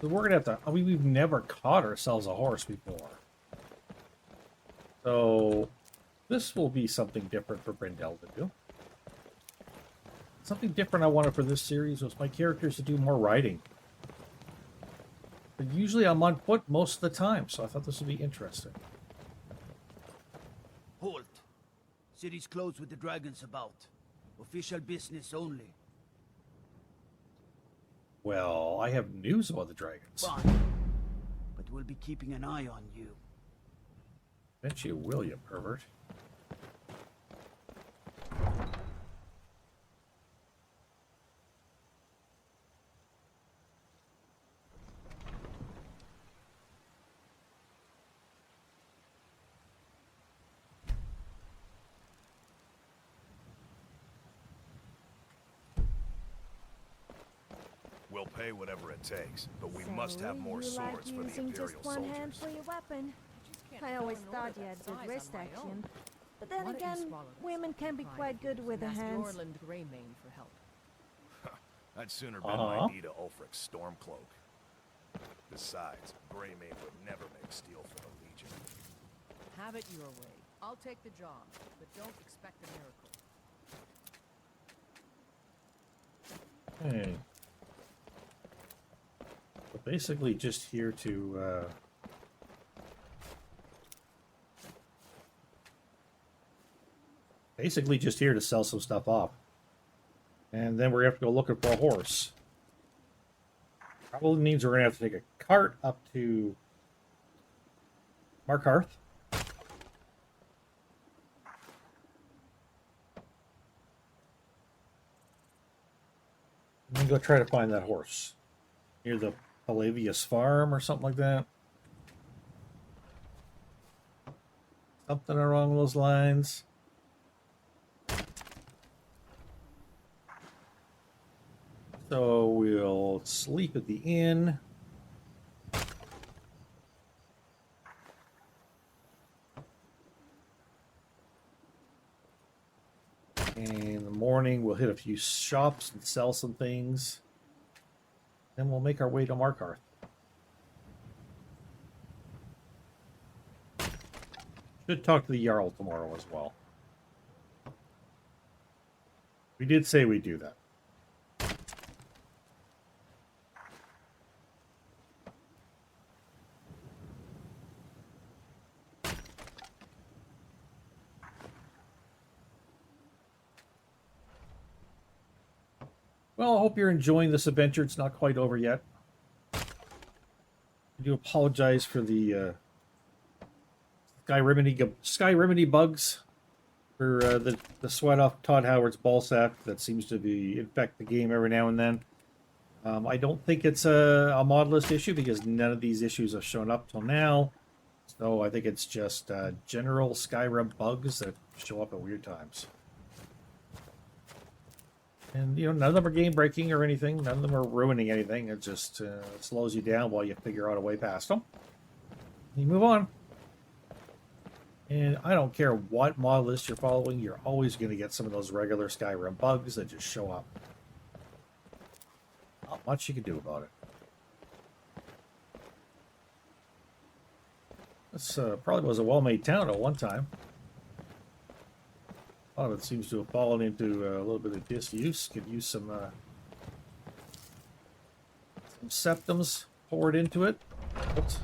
Speaker 1: So we're gonna have to. I mean, we've never caught ourselves a horse before, so this will be something different for Brindell to do. Something different I wanted for this series was my characters to do more riding. But usually I'm on foot most of the time, so I thought this would be interesting.
Speaker 15: Halt! City's closed with the dragons about. Official business only.
Speaker 1: Well, I have news about the dragons.
Speaker 15: Fine. But will be keeping an eye on you.
Speaker 1: Bet you will, you pervert.
Speaker 16: We'll pay whatever it takes, but we must have more swords for the
Speaker 13: using
Speaker 16: Imperial
Speaker 13: just one hand
Speaker 16: soldiers.
Speaker 13: for your weapon. I always thought you had good wrist action. But then again, women can be quite good with their hands.
Speaker 17: Orland Greymane for help.
Speaker 16: I'd sooner bet my knee to Ulfric's Stormcloak. Besides, Greymane would never make steel for the Legion.
Speaker 17: Have it your way. I'll take the job, but don't expect a miracle.
Speaker 1: Hey. We're basically just here to sell some stuff off. And then we're going to have to go looking for a horse. Probably means we're going to have to take a cart up to Markarth. And then go try to find that horse. Near the Palavius farm or something like that. Something along those lines. So we'll sleep at the inn. And in the morning we'll hit a few shops and sell some things. Then we'll make our way to Markarth. Should talk to the Jarl tomorrow as well. We did say we'd do that. Well, I hope you're enjoying this adventure. It's not quite over yet. I do apologize for the Skyriminy bugs for the sweat off Todd Howard's ball sack that seems to be infect the game every now and then. I don't think it's a mod list issue because none of these issues have shown up till now. So I think it's just general Skyrim bugs that show up at weird times. And, you know, none of them are game breaking or anything. None of them are ruining anything. It just slows you down while you figure out a way past them. You move on. And I don't care what mod list you're following, you're always going to get some of those regular Skyrim bugs that just show up. Not much you can do about it. This probably was a well-made town at one time. A lot of it seems to have fallen into a little bit of disuse. Could use some septums poured into it. Oops.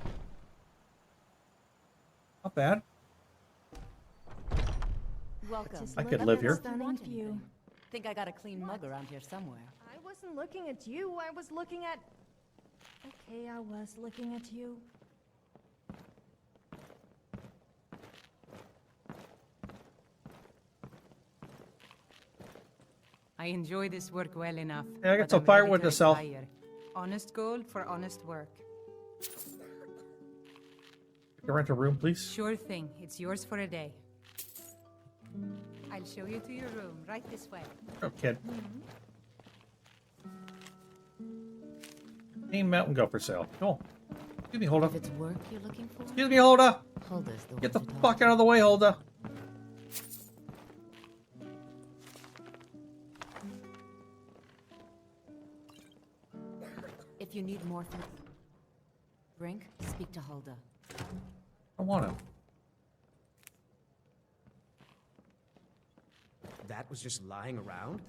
Speaker 1: Not bad.
Speaker 17: Welcome.
Speaker 1: I could live here.
Speaker 13: Stunning view.
Speaker 17: Think I got a clean mug around here somewhere.
Speaker 13: I wasn't looking at you. I was looking at... Okay, I was looking at you.
Speaker 6: I enjoy this work well enough.
Speaker 1: Yeah, I got
Speaker 6: but
Speaker 1: some
Speaker 6: I'm
Speaker 1: firewood
Speaker 6: ready
Speaker 1: to sell.
Speaker 6: retire. Honest gold for honest work.
Speaker 1: Can I rent a room, please?
Speaker 6: Sure thing. It's yours for a day. I'll show you to your room, right this way.
Speaker 1: Oh, kid. Name Mountain Go for sale. Cool. Excuse me, Hulda.
Speaker 2: If it's work you're looking for,
Speaker 1: Excuse me, Hulda.
Speaker 2: Hulda's the
Speaker 1: Get the
Speaker 2: one to talk
Speaker 1: fuck
Speaker 2: to.
Speaker 1: out of the way, Hulda.
Speaker 2: If you need more food, Brink, speak to Hulda.
Speaker 1: I want him.
Speaker 9: That was just lying around?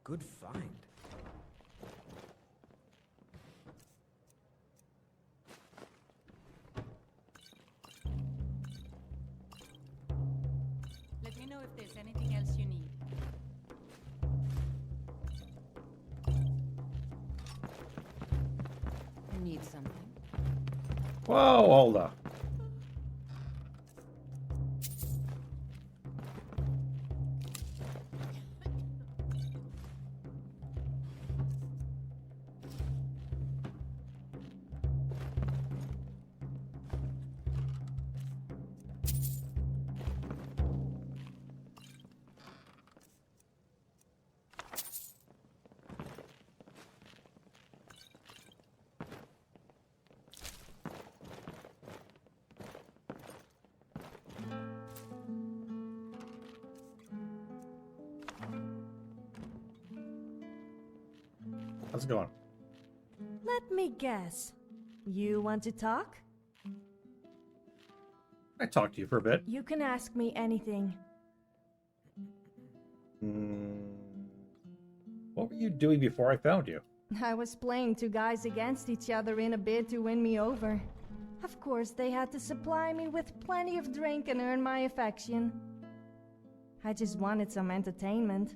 Speaker 9: Good find.
Speaker 6: Let me know if there's anything else you need.
Speaker 2: You need something.
Speaker 1: Whoa, hold on. How's it going?
Speaker 13: Let me guess. You want to talk?
Speaker 1: I talked to you for a bit.
Speaker 13: You can ask me anything.
Speaker 1: What were you doing before I found you?
Speaker 13: I was playing two guys against each other in a bid to win me over. Of course, they had to supply me with plenty of drink and earn my affection. I just wanted some entertainment.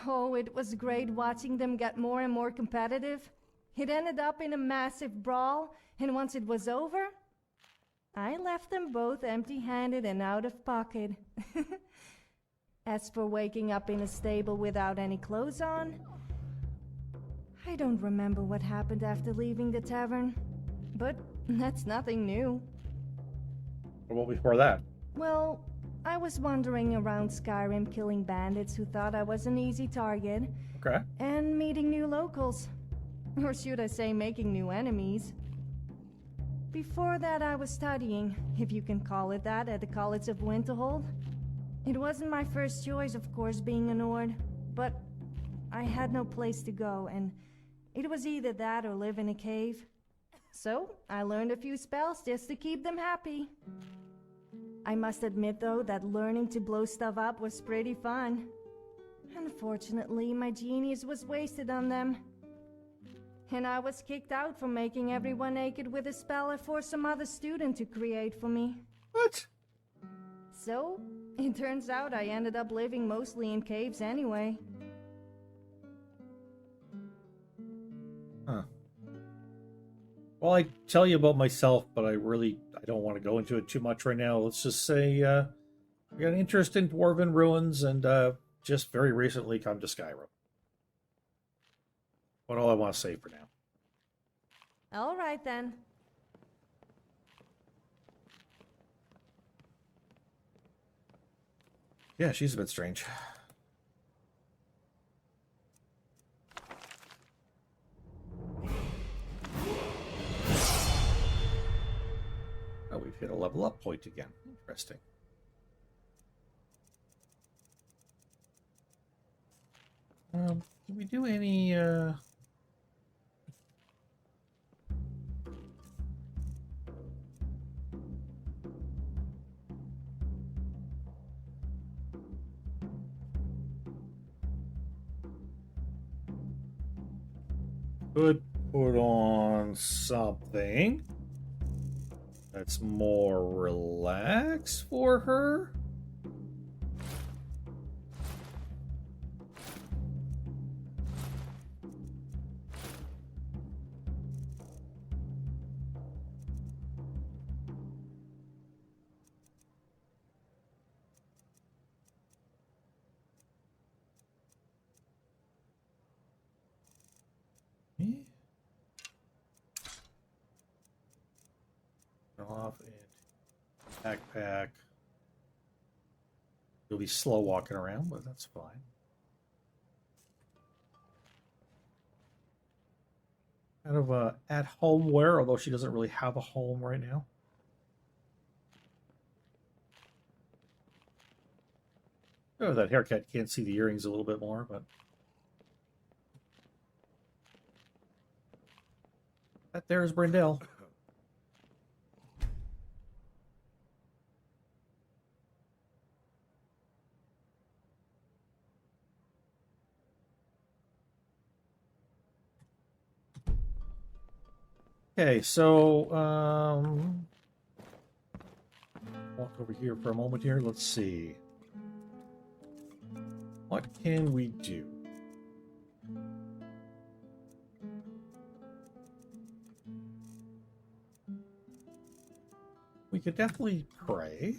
Speaker 13: Oh, it was great watching them get more and more competitive. It ended up in a massive brawl, and once it was over, I left them both empty-handed and out of pocket. As for waking up in a stable without any clothes on, I don't remember what happened after leaving the tavern, but that's nothing new.
Speaker 1: Well, before that?
Speaker 13: Well, I was wandering around SK'Rim killing bandits who thought I was an easy target.
Speaker 1: Okay.
Speaker 13: And meeting new locals. Or should I say making new enemies. Before that I was studying, if you can call it that, at the College of Winterhold. It wasn't my first choice, of course, being a Nord, but I had no place to go, and it was either that or live in a cave. So, I learned a few spells just to keep them happy. I must admit, though, that learning to blow stuff up was pretty fun. Unfortunately, my genius was wasted on them. And I was kicked out for making everyone naked with a spell I forced some other student to create for me.
Speaker 1: What?
Speaker 13: So, it turns out I ended up living mostly in caves anyway.
Speaker 1: Huh. Well, I tell you about myself, but I don't want to go into it too much right now. Let's just say I got an interest in dwarven ruins and just very recently come to Skyrim. What all I want to say for now.
Speaker 13: All right then.
Speaker 1: Yeah, she's a bit strange. Oh, we've hit a level up point again. Interesting. Can we do any, could put on something that's more relaxed for her. Off and backpack. You'll be slow walking around, but that's fine. Kind of at-home wear, although she doesn't really have a home right now. Oh, that haircut, can't see the earrings a little bit more, but that there is Brindell. Okay, so walk over here for a moment here. Let's see. What can we do? we could definitely pray.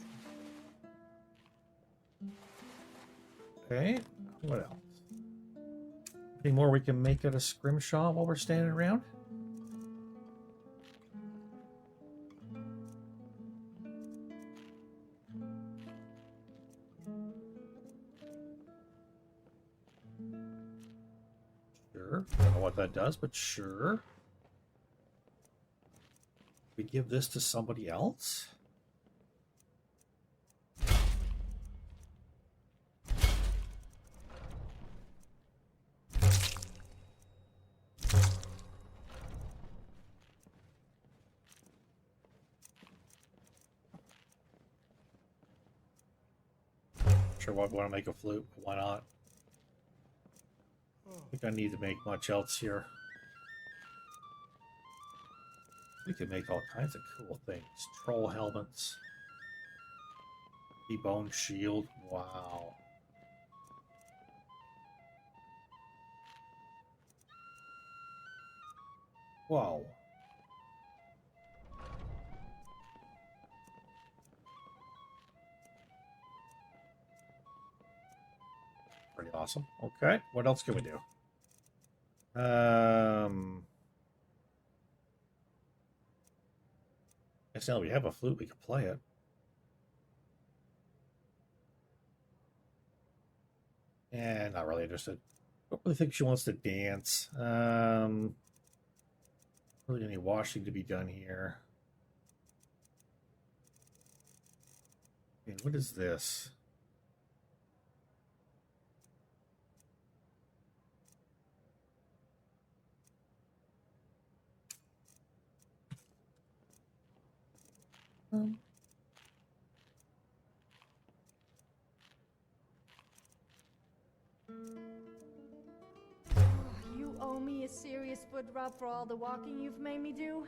Speaker 1: Okay, what else? Any more we can make at a scrimshaw while we're standing around? Sure. Don't know what that does, but sure. We give this to somebody else? Sure, I want to make a flute, but why not? I think I need to make much else here. We can make all kinds of cool things. Troll helmets. T-bone shield. Wow. Whoa. Pretty awesome. Okay, what else can we do? Guess now we have a flute, we can play it. And not really interested. Don't really think she wants to dance. Really any washing to be done here. Okay, what is this?
Speaker 13: You owe me a serious foot rub for all the walking you've made me do.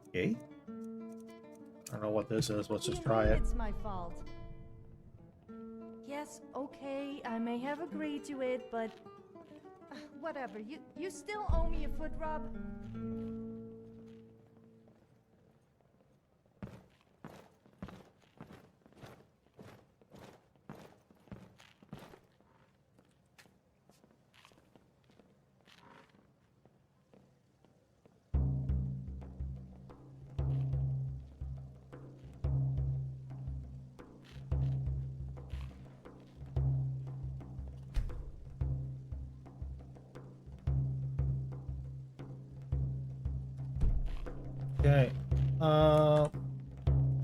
Speaker 1: Okay. I don't know what this is. Let's just try it.
Speaker 13: It's my fault. Yes, okay, I may have agreed to it, but whatever. You still owe me a foot rub.
Speaker 1: Okay.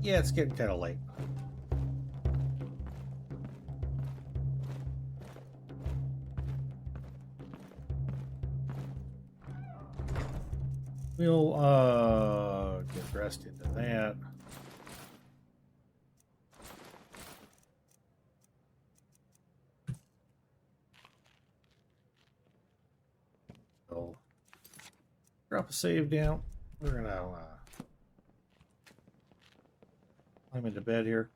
Speaker 1: Yeah, it's getting kind of late. We'll get dressed into that. So drop a save down. We're gonna climb into bed here.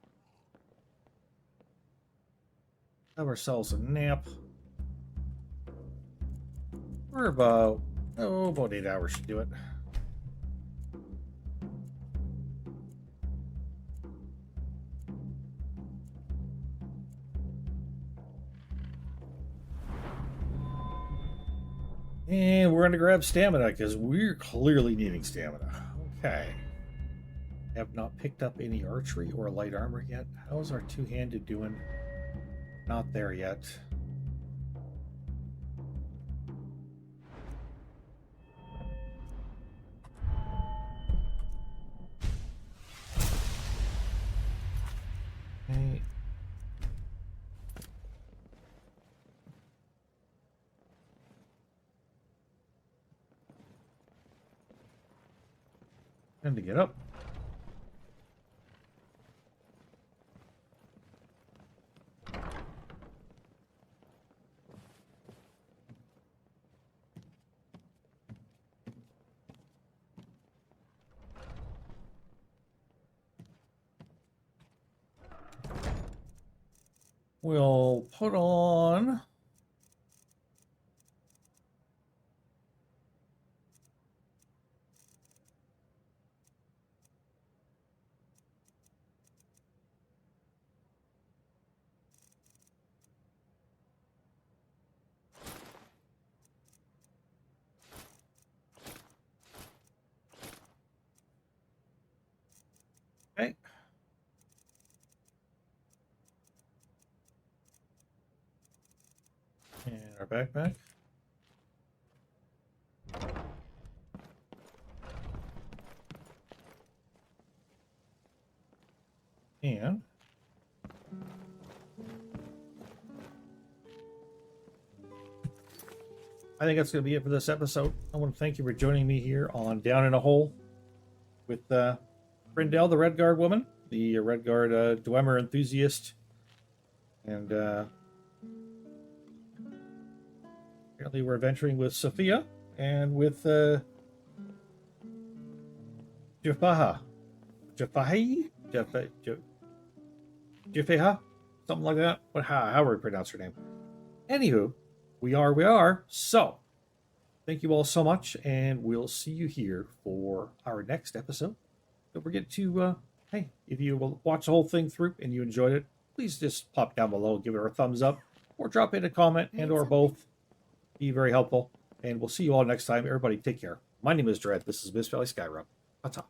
Speaker 1: Have ourselves a nap. We're about 8 hours should do it. And we're going to grab stamina because we're clearly needing stamina. Okay. Have not picked up any archery or light armor yet. How's our two-handed doing? Not there yet. Okay. Time to get up. We'll put on Our backpack. And I think that's going to be it for this episode. I want to thank you for joining me here on Down in a Hole with Brindell, the Redguard woman, the Redguard Dwemer enthusiast, and apparently we're adventuring with Sophia and with Jafeha, something like that. But how would we pronounce her name? Anywho, we are. So, thank you all so much, and we'll see you here for our next episode. Don't forget to, hey, if you will watch the whole thing through and you enjoyed it, please just pop down below, give it a thumbs up, or drop in a comment, and or both. Be very helpful. And we'll see you all next time. Everybody, take care. My name is Dread. This is Mist-Valley-Skyrim. Ta-ta.